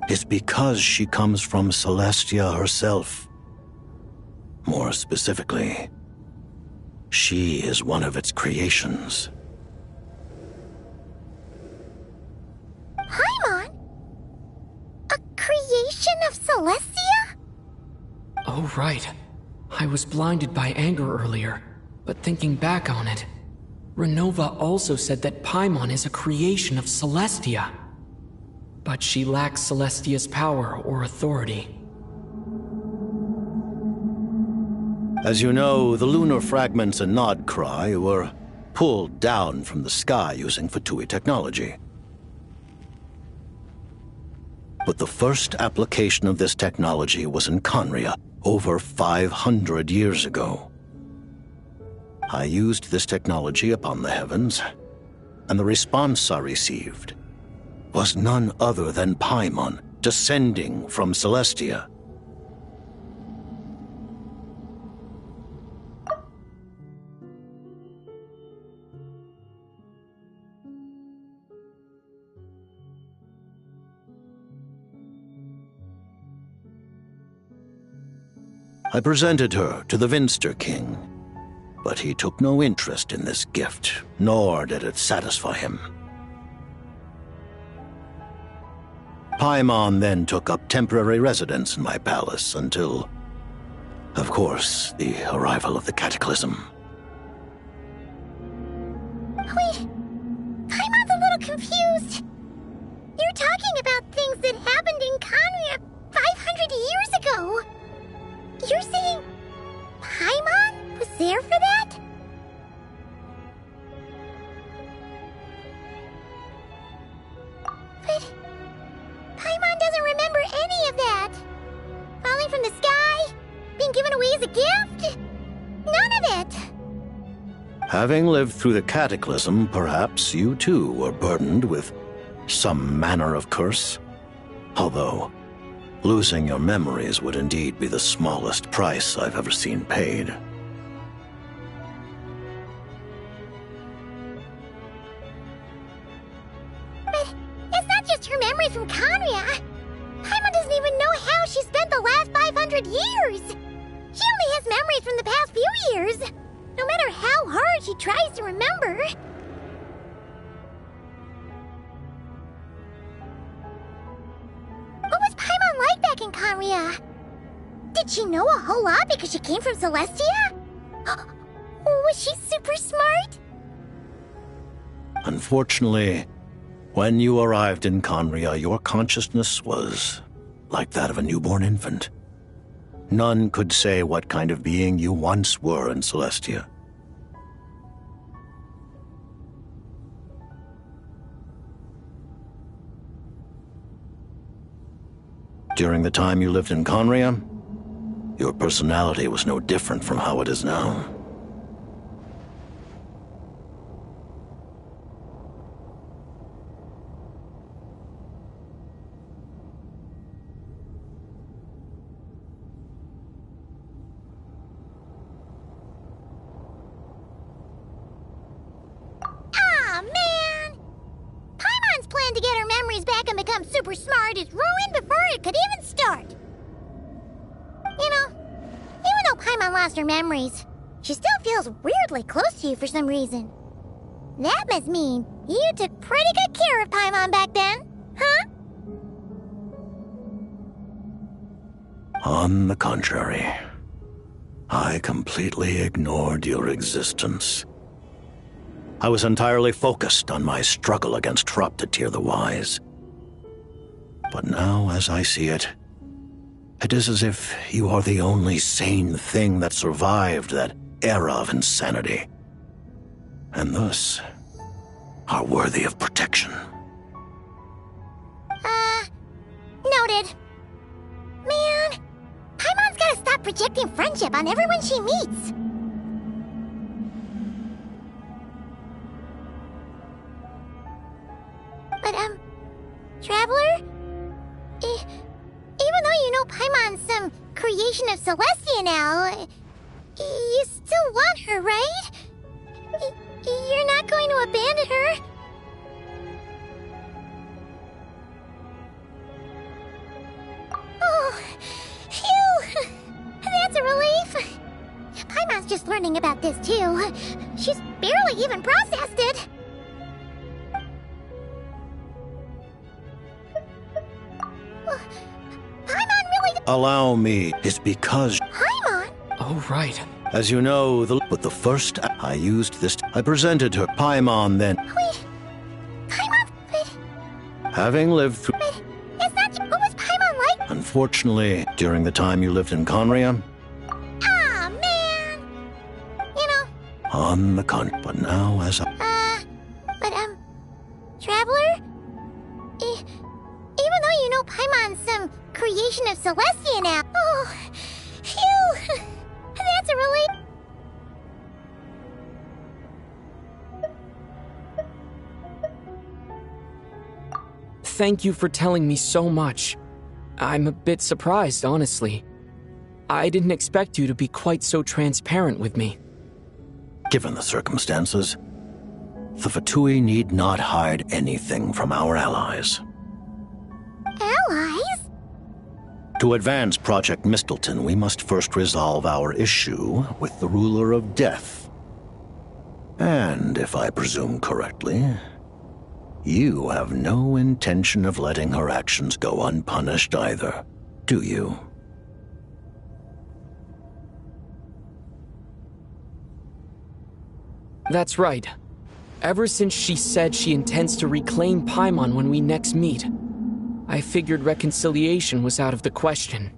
is because she comes from Celestia herself. More specifically, she is one of its creations. Paimon? A creation of Celestia? Oh, right. I was blinded by anger earlier, but thinking back on it, Renova also said that Paimon is a creation of Celestia. But she lacks Celestia's power or authority. As you know, the lunar fragments in Nodcry were pulled down from the sky using Fatui technology. But the first application of this technology was in Conria over 500 years ago. I used this technology upon the heavens, and the response I received was none other than Paimon descending from Celestia. I presented her to the Vinster King, but he took no interest in this gift, nor did it satisfy him. Paimon then took up temporary residence in my palace until, of course, the arrival of the Cataclysm. Wait, Paimon's a little confused. You're talking about things that happened in Conria 500 years ago. You're saying Paimon was there for that? But Paimon doesn't remember any of that. Falling from the sky? Being given away as a gift? None of it! Having lived through the cataclysm, perhaps you too were burdened with some manner of curse. Although, losing your memories would indeed be the smallest price I've ever seen paid. But it's not just her memories from Conria. Paimon doesn't even know how she spent the last 500 years. She only has memories from the past few years. No matter how hard she tries to remember. What was Paimon like back in Conria? Did she know a whole lot because she came from Celestia? Was she super smart? Unfortunately, when you arrived in Conria, your consciousness was like that of a newborn infant. None could say what kind of being you once were in Celestia. During the time you lived in Conria, your personality was no different from how it is now. To get her memories back and become super smart is ruined before it could even start. You know, even though Paimon lost her memories, she still feels weirdly close to you for some reason. That must mean you took pretty good care of Paimon back then, huh? On the contrary, I completely ignored your existence. I was entirely focused on my struggle against Troptatir the Wise. But now, as I see it, it is as if you are the only sane thing that survived that era of insanity, and thus are worthy of protection. Noted. Man, Paimon's gotta stop projecting friendship on everyone she meets. But, Traveler? Even though you know Paimon's some creation of Celestia now, you still want her, right? You're not going to abandon her? Oh, phew! That's a relief. Paimon's just learning about this, too. She's barely even processed it. Paimon really... Allow me, is because... Paimon? Oh, right. As you know, with the first I used this, I presented her Paimon then. Wait, Paimon? But... Having lived through... But, it's not... What was Paimon like? Unfortunately, during the time you lived in Conria... Ah, man! You know... On the but now as I... Traveler? Even though you know Paimon's some creation of Celestia now... Oh, phew! That's a relief. Thank you for telling me so much. I'm a bit surprised, honestly. I didn't expect you to be quite so transparent with me. Given the circumstances, the Fatui need not hide anything from our allies. Allies? To advance Project Mistleton, we must first resolve our issue with the Ruler of Death. And, if I presume correctly, you have no intention of letting her actions go unpunished either, do you? That's right. Ever since she said she intends to reclaim Paimon when we next meet, I figured reconciliation was out of the question.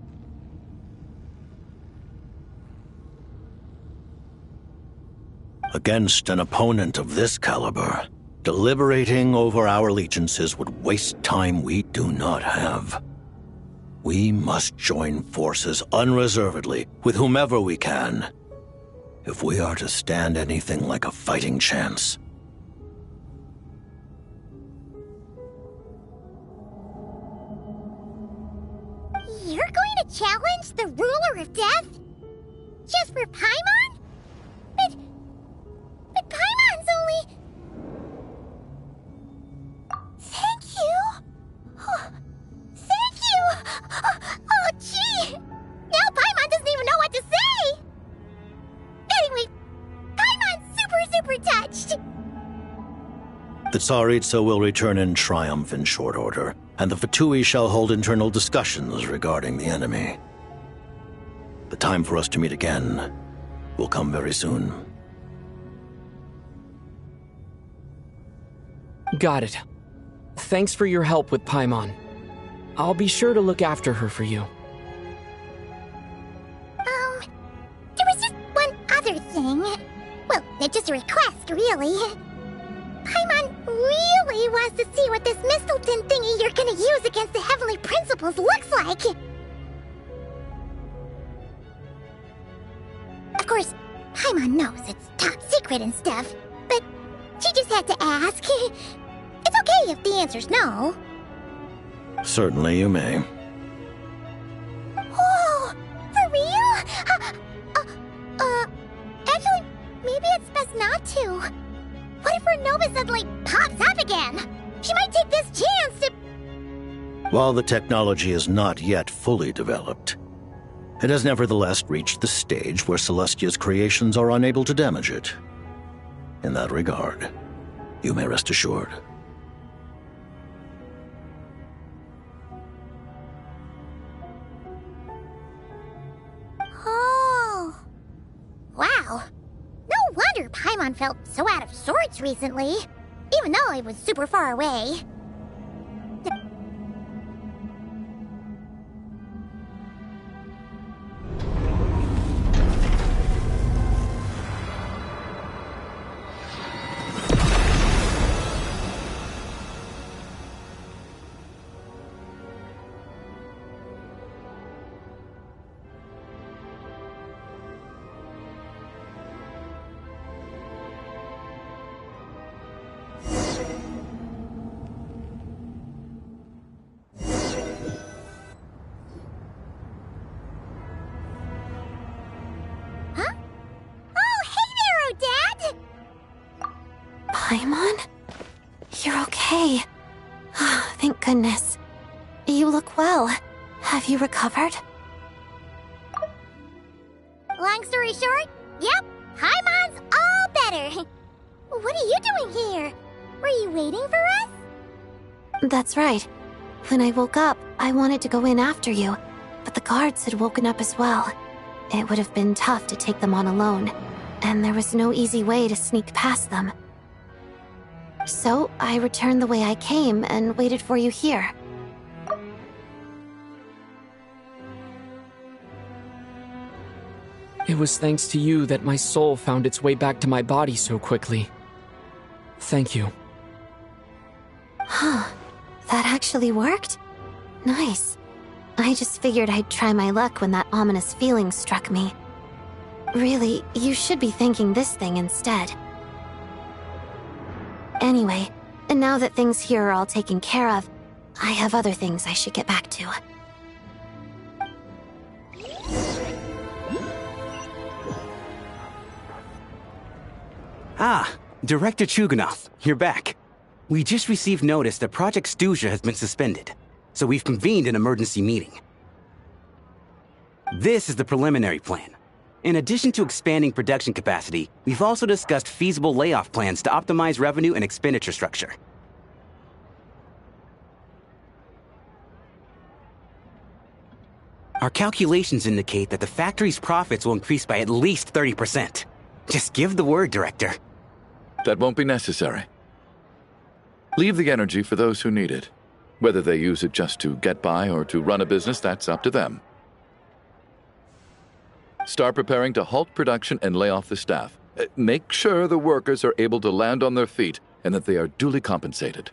Against an opponent of this caliber, deliberating over our allegiances would waste time we do not have. We must join forces unreservedly with whomever we can. if we are to stand anything like a fighting chance. You're going to challenge the ruler of death? Just for Paimon? But Paimon's only... Thank you. Oh, thank you. Oh, gee. Now Paimon doesn't even know what to say. Anyway, Paimon's super touched. The Tsaritsa will return in triumph in short order, and the Fatui shall hold internal discussions regarding the enemy. The time for us to meet again will come very soon. Got it. Thanks for your help with Paimon. I'll be sure to look after her for you. There was just one other thing. Well, it's just a request, really. Paimon really wants to see what this Mistleton thingy you're gonna use against the Heavenly Principles looks like. Of course, Paimon knows it's top secret and stuff, but she just had to ask. It's okay if the answer's no. Certainly you may. Oh, for real? Actually, maybe it's best not to. What if her Nova suddenly pops up again? She might take this chance to... While the technology is not yet fully developed, it has nevertheless reached the stage where Celestia's creations are unable to damage it. In that regard, you may rest assured. Oh. Wow. No wonder Paimon felt so out of sorts recently, even though it was super far away. Paimon? You're okay. Thank goodness. You look well. Have you recovered? Long story short, yep, Paimon's all better. What are you doing here? Were you waiting for us? That's right. When I woke up, I wanted to go in after you, but the guards had woken up as well. It would have been tough to take them on alone, and there was no easy way to sneak past them. So, I returned the way I came and waited for you here. It was thanks to you that my soul found its way back to my body so quickly. Thank you. Huh. That actually worked? Nice. I just figured I'd try my luck when that ominous feeling struck me. Really, you should be thanking this thing instead. Anyway, now that things here are all taken care of, I have other things I should get back to. Ah, Director Chuganov, you're back. We just received notice that Project Stuzha has been suspended, so we've convened an emergency meeting. This is the preliminary plan. In addition to expanding production capacity, we've also discussed feasible layoff plans to optimize revenue and expenditure structure. Our calculations indicate that the factory's profits will increase by at least 30%. Just give the word, Director. That won't be necessary. Leave the energy for those who need it. Whether they use it just to get by or to run a business, that's up to them. Start preparing to halt production and lay off the staff. Make sure the workers are able to land on their feet and that they are duly compensated.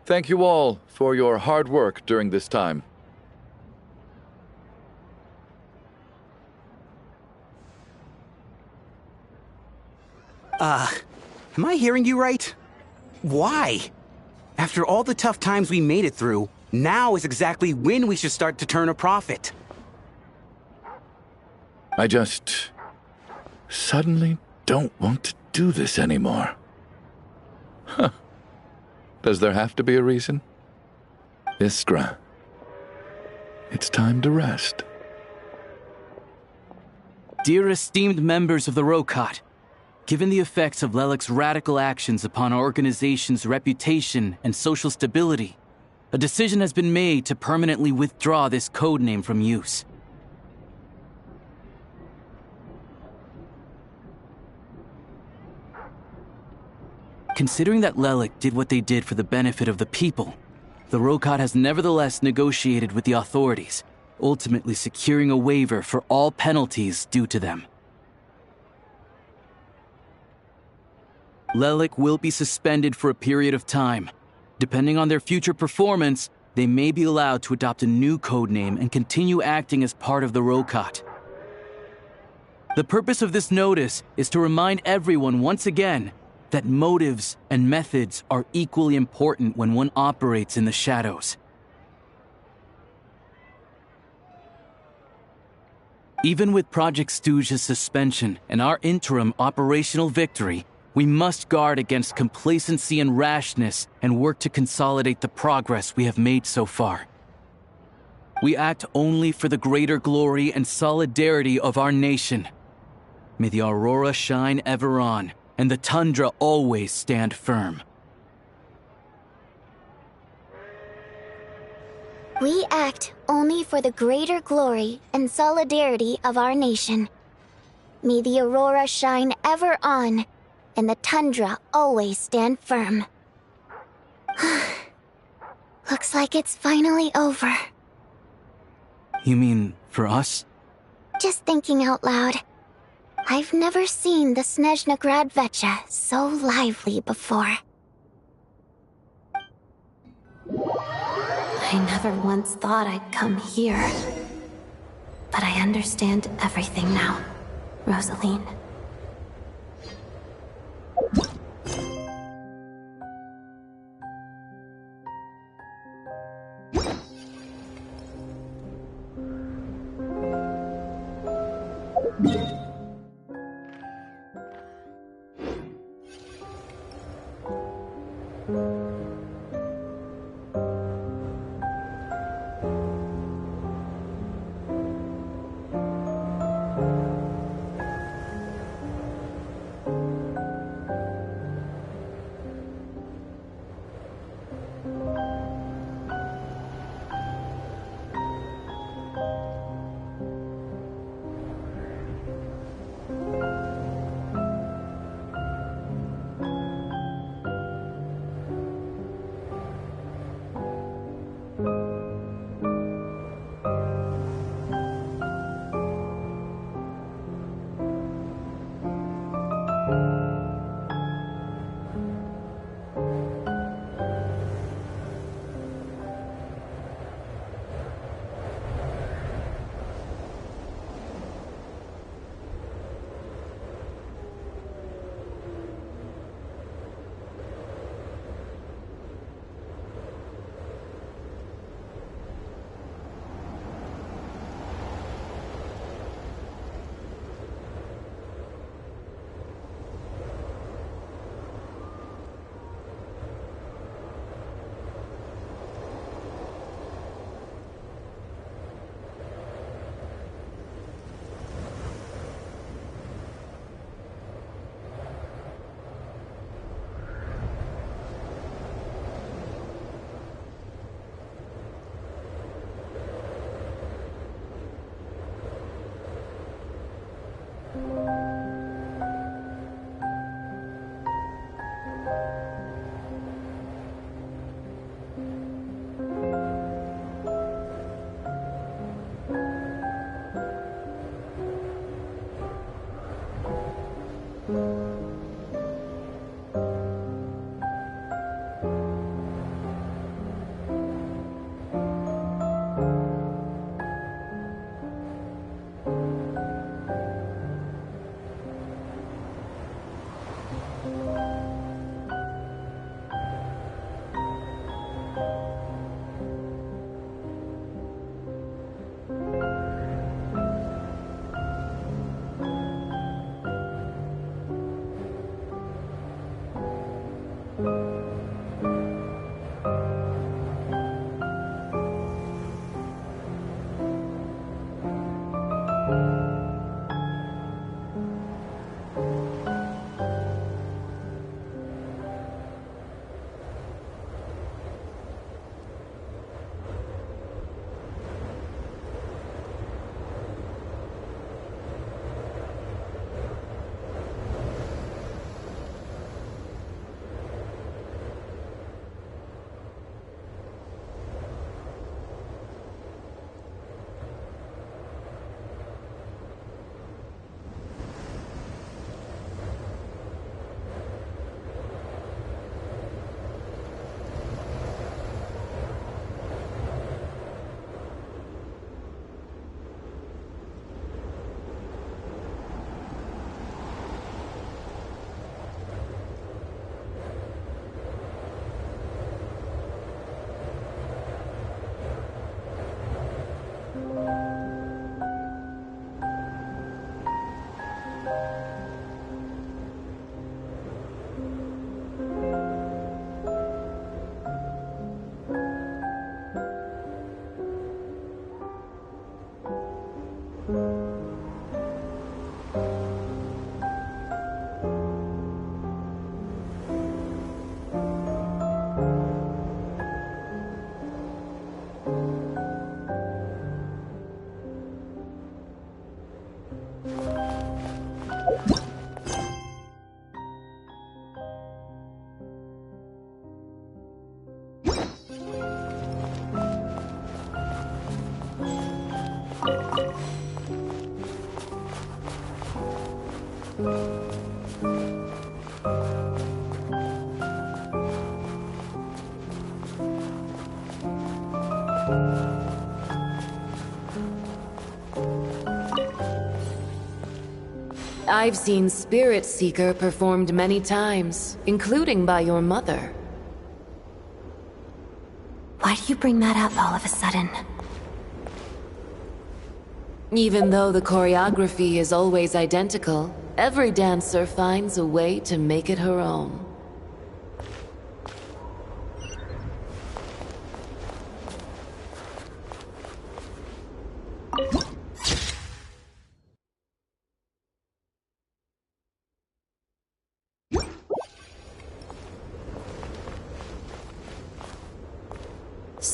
Thank you all for your hard work during this time. Am I hearing you right? Why? After all the tough times we made it through, now is exactly when we should start to turn a profit. I just suddenly don't want to do this anymore. Huh. Does there have to be a reason? Iskra, it's time to rest. Dear esteemed members of the Rokat, given the effects of Lelik's radical actions upon our organization's reputation and social stability, a decision has been made to permanently withdraw this codename from use. Considering that Lelik did what they did for the benefit of the people, the Rokat has nevertheless negotiated with the authorities, ultimately securing a waiver for all penalties due to them. Lelik will be suspended for a period of time. Depending on their future performance, they may be allowed to adopt a new codename and continue acting as part of the Rokat. The purpose of this notice is to remind everyone once again that motives and methods are equally important when one operates in the shadows. Even with Project Stooge's suspension and our interim operational victory, we must guard against complacency and rashness and work to consolidate the progress we have made so far. We act only for the greater glory and solidarity of our nation. May the aurora shine ever on, and the tundra always stand firm. We act only for the greater glory and solidarity of our nation. May the aurora shine ever on, and the tundra always stand firm. Looks like it's finally over. You mean for us? Just thinking out loud. I've never seen the Snezhnaya Vecha so lively before. I never once thought I'd come here. But I understand everything now, Rosaline. I've seen Spirit Seeker performed many times, including by your mother. Why do you bring that up all of a sudden? Even though the choreography is always identical, every dancer finds a way to make it her own.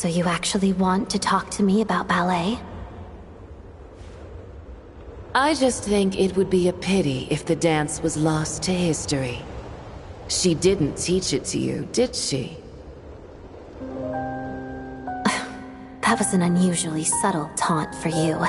So you actually want to talk to me about ballet? I just think it would be a pity if the dance was lost to history. She didn't teach it to you, did she? That was an unusually subtle taunt for you.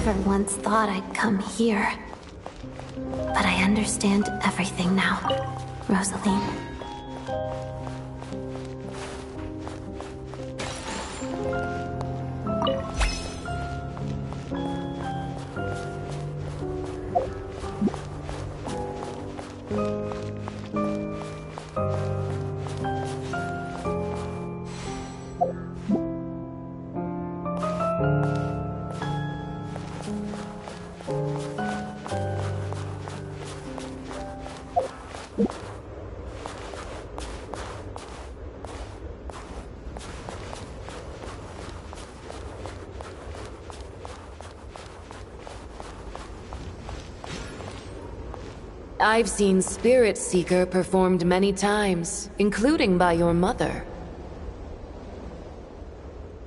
Never once thought I'd come here. But I understand everything now, Rosaline. I've seen Spirit Seeker performed many times, including by your mother.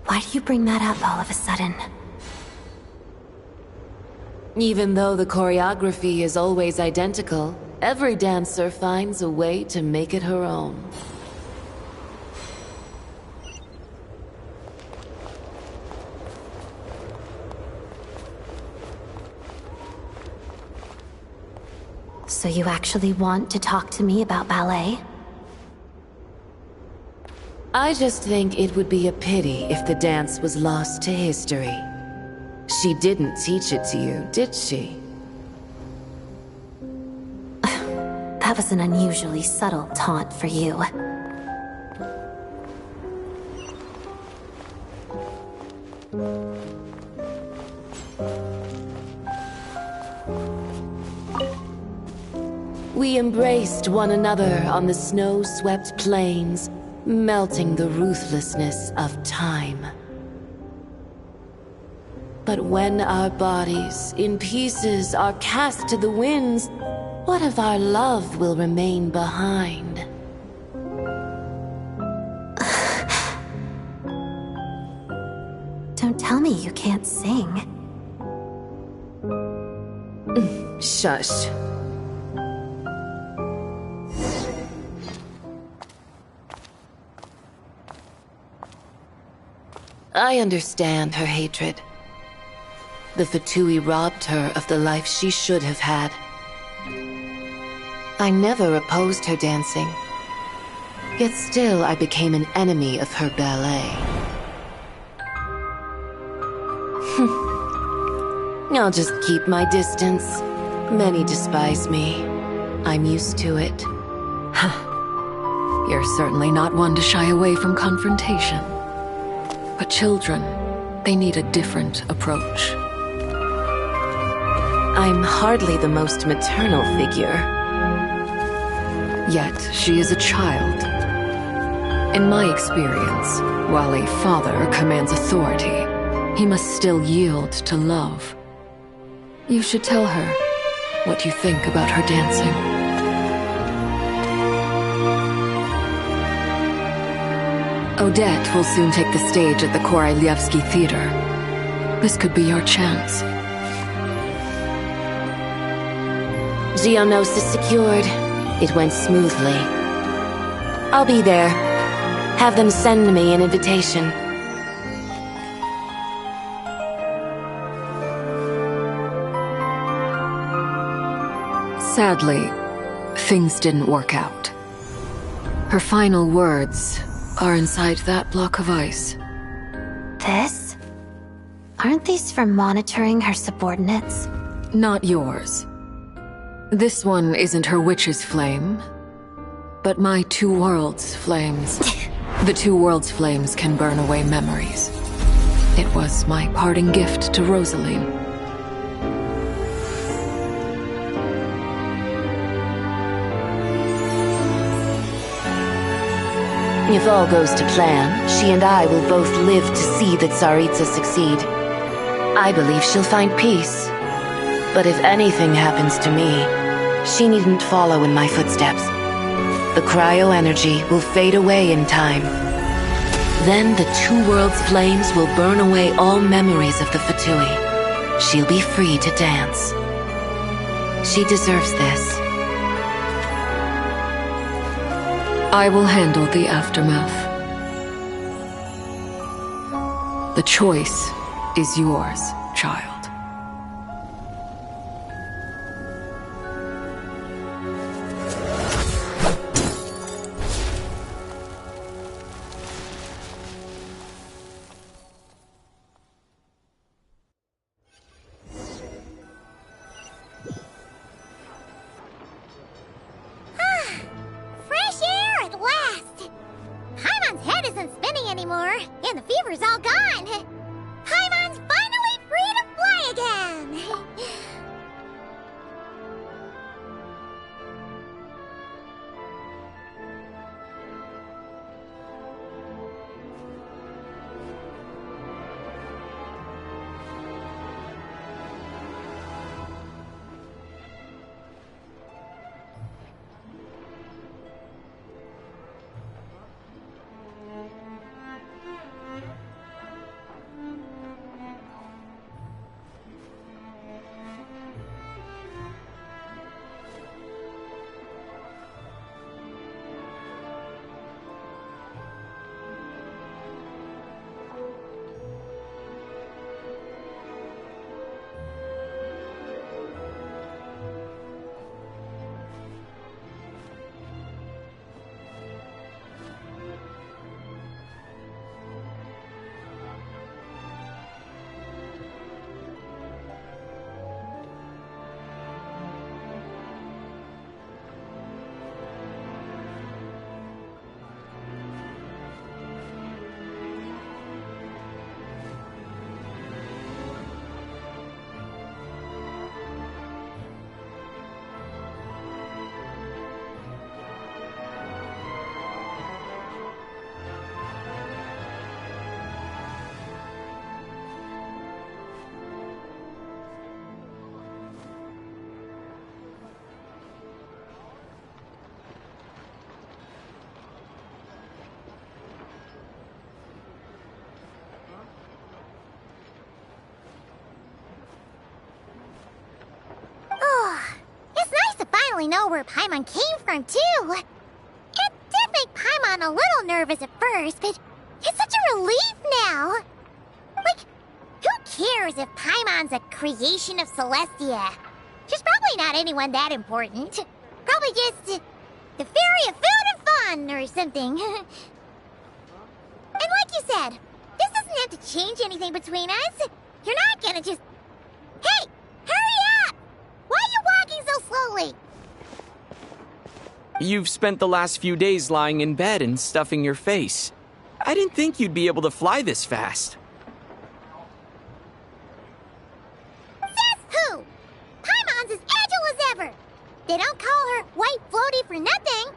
Why do you bring that up all of a sudden? Even though the choreography is always identical, every dancer finds a way to make it her own. So you actually want to talk to me about ballet? I just think it would be a pity if the dance was lost to history. She didn't teach it to you, did she? That was an unusually subtle taunt for you. We embraced one another on the snow-swept plains, melting the ruthlessness of time. But when our bodies, in pieces, are cast to the winds, what of our love will remain behind? Don't tell me you can't sing. Shush. I understand her hatred. The Fatui robbed her of the life she should have had. I never opposed her dancing. Yet still I became an enemy of her ballet. I'll just keep my distance. Many despise me. I'm used to it. You're certainly not one to shy away from confrontation. But children, they need a different approach. I'm hardly the most maternal figure. Yet she is a child. In my experience, while a father commands authority, he must still yield to love. You should tell her what you think about her dancing. Odette will soon take the stage at the Koralyevsky Theater. This could be your chance. Geonosis secured. It went smoothly. I'll be there. Have them send me an invitation. Sadly, things didn't work out. Her final words are inside that block of ice. This? Aren't these for monitoring her subordinates? Not yours. This one isn't her witch's flame, but my two worlds' flames. The two worlds' flames can burn away memories. It was my parting gift to Rosaline. If all goes to plan, she and I will both live to see the Tsaritsa succeed. I believe she'll find peace. But if anything happens to me, she needn't follow in my footsteps. The cryo-energy will fade away in time. Then the two worlds' flames will burn away all memories of the Fatui. She'll be free to dance. She deserves this. I will handle the aftermath. The choice is yours, child. Fresh air at last! Paimon's head isn't spinning anymore, and the fever's all gone. Paimon's finally free to fly again! Know where Paimon came from, too. It did make Paimon a little nervous at first, but it's such a relief now. Like, who cares if Paimon's a creation of Celestia? She's probably not anyone that important. Probably probably just the fairy of food and fun or something. And like you said, this doesn't have to change anything between us. You're not gonna just... Hey! Hurry up! Why are you walking so slowly? You've spent the last few days lying in bed and stuffing your face. I didn't think you'd be able to fly this fast. Says who? Paimon's as agile as ever. They don't call her White Floaty for nothing.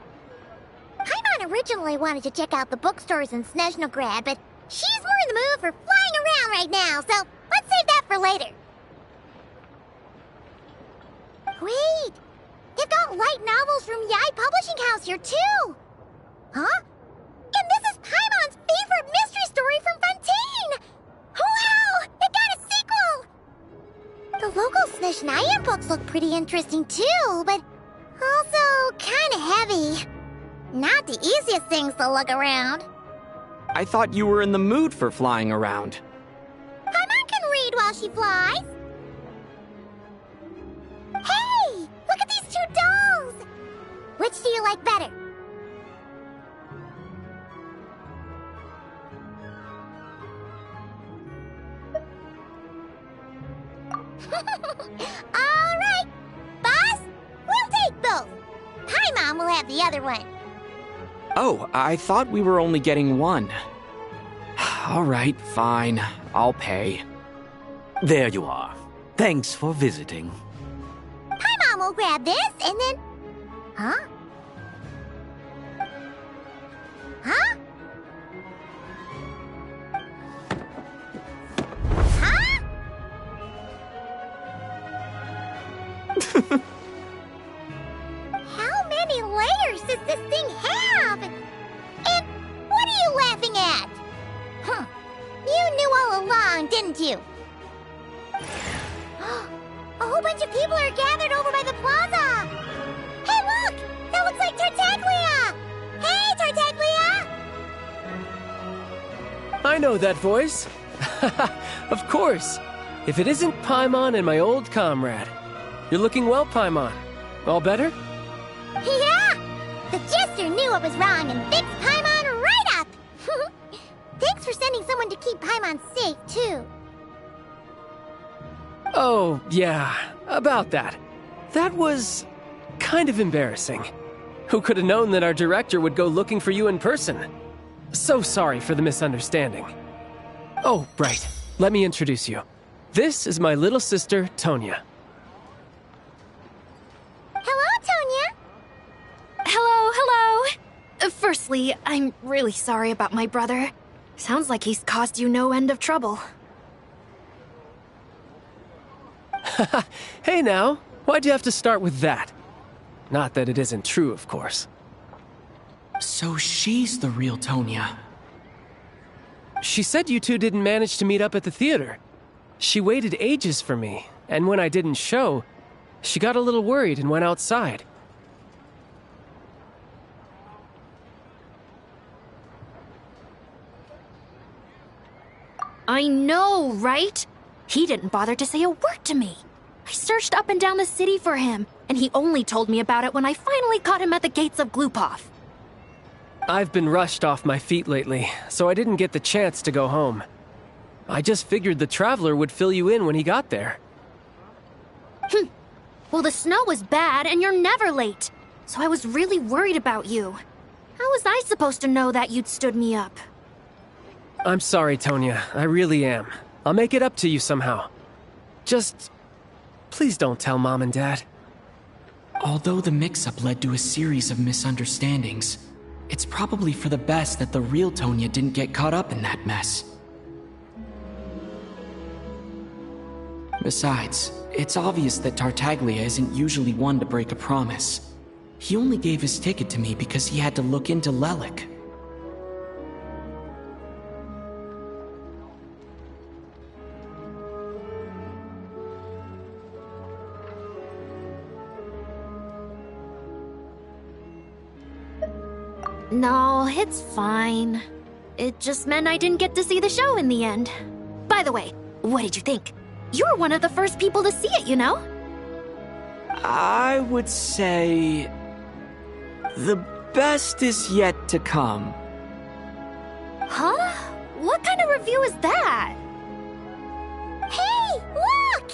Paimon originally wanted to check out the bookstores in Snezhnaya, but she's more in the mood for flying around right now, so let's save that for later. Wait, they've got light novels from Yai Publishing House here too. Huh? And this is Paimon's favorite mystery story from Fontaine! Wow! It got a sequel! The local Snezhnaya books look pretty interesting too, but also kinda heavy. Not the easiest things to look around. I thought you were in the mood for flying around. Paimon can read while she flies. Hey! Look at these two dolls! Which do you like better? Alright! Boss, we'll take both. Paimon will have the other one. Oh, I thought we were only getting one. All right, fine. I'll pay. There you are. Thanks for visiting. Paimon will grab this and then... Huh? Huh? Huh? How many layers does this thing have? And what are you laughing at? Huh. You knew all along, didn't you? A whole bunch of people are gathered over by the plaza! Hey, look! That looks like Tartaglia! Hey, Tartaglia! I know that voice. Of course. If it isn't Paimon and my old comrade. You're looking well, Paimon. All better? Yeah! The jester knew I was wrong and fixed Paimon right up! Thanks for sending someone to keep Paimon safe, too. Oh, yeah. About that. That was... kind of embarrassing. Who could have known that our director would go looking for you in person? So sorry for the misunderstanding. Oh, right. Let me introduce you. This is my little sister, Tonya. Hello, Tonya. Hello. Firstly, I'm really sorry about my brother. Sounds like he's caused you no end of trouble. Hey now, why'd you have to start with that? Not that it isn't true, of course. So she's the real Tonya. She said you two didn't manage to meet up at the theater. She waited ages for me, and when I didn't show, she got a little worried and went outside. I know, right? He didn't bother to say a word to me. I searched up and down the city for him, and he only told me about it when I finally caught him at the gates of Glupov. I've been rushed off my feet lately, so I didn't get the chance to go home. I just figured the Traveler would fill you in when he got there. Well, the snow was bad, and you're never late. So I was really worried about you. How was I supposed to know that you'd stood me up? I'm sorry, Tonya. I really am. I'll make it up to you somehow. Just... please don't tell Mom and Dad. Although the mix-up led to a series of misunderstandings, it's probably for the best that the real Tonya didn't get caught up in that mess. Besides, it's obvious that Tartaglia isn't usually one to break a promise. He only gave his ticket to me because he had to look into Lelik. No, it's fine. It just meant I didn't get to see the show in the end. By the way, what did you think? You were one of the first people to see it, you know? I would say... The best is yet to come. Huh? What kind of review is that? Hey, look!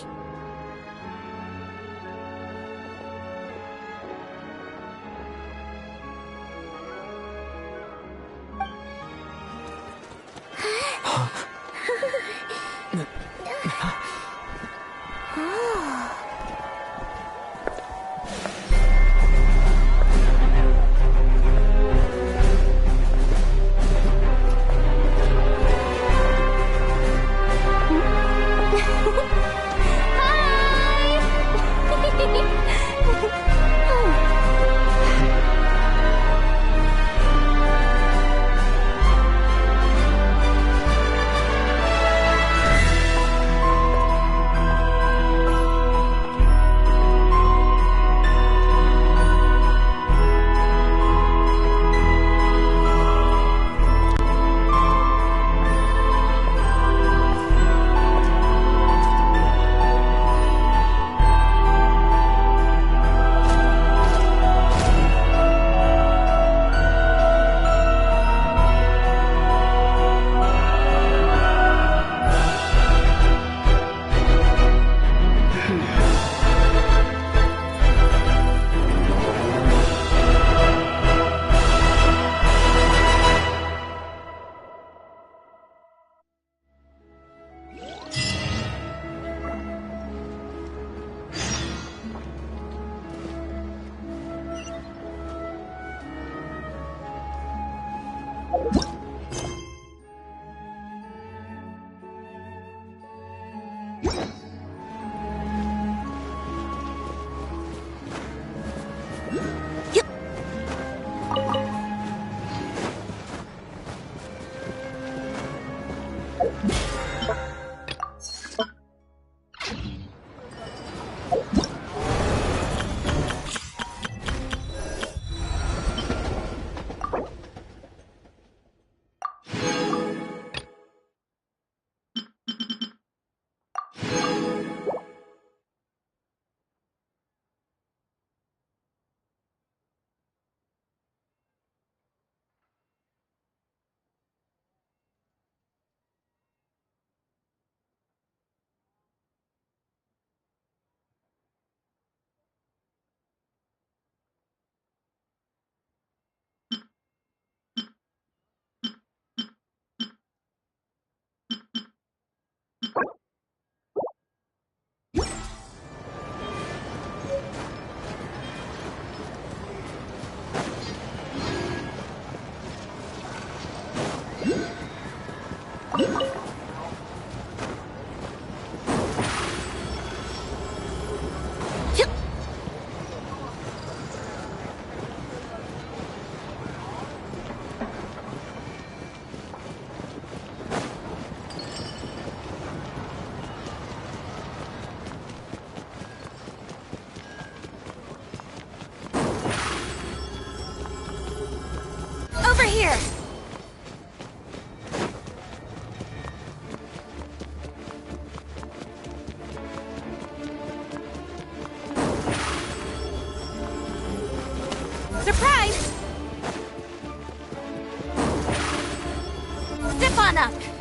Here! Surprise! Zip on up!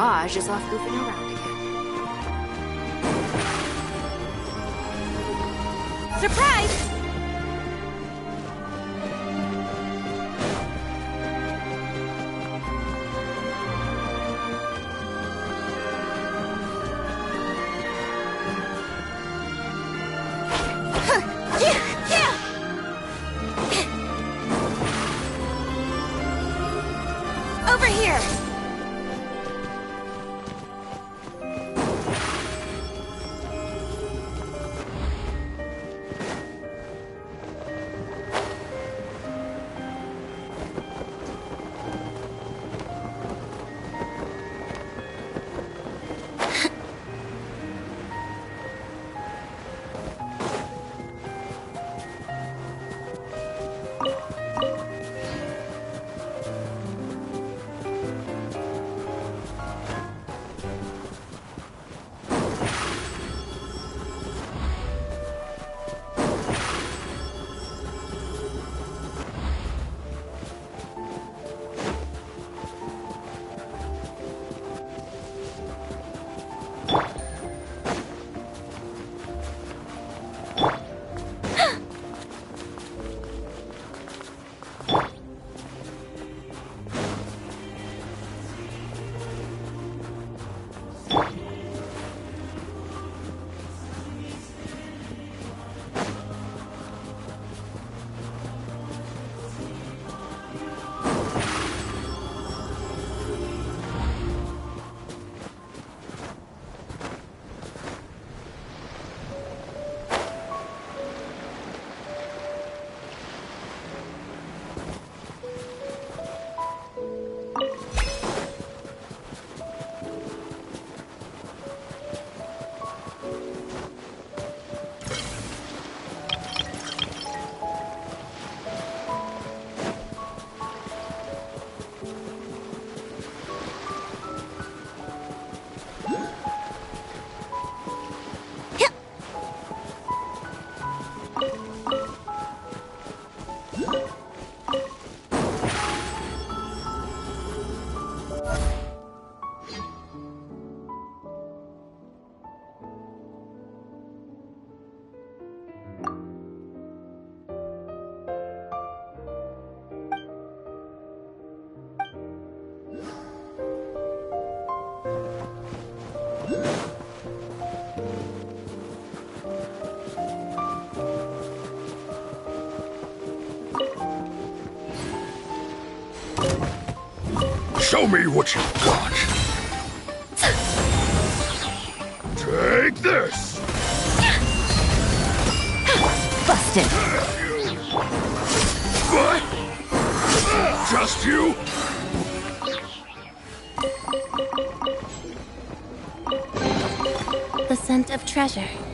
Mirage is off goofing around again. Surprise! Over here! Show me what you've got. Take this. Busted. What? Just you? The scent of treasure.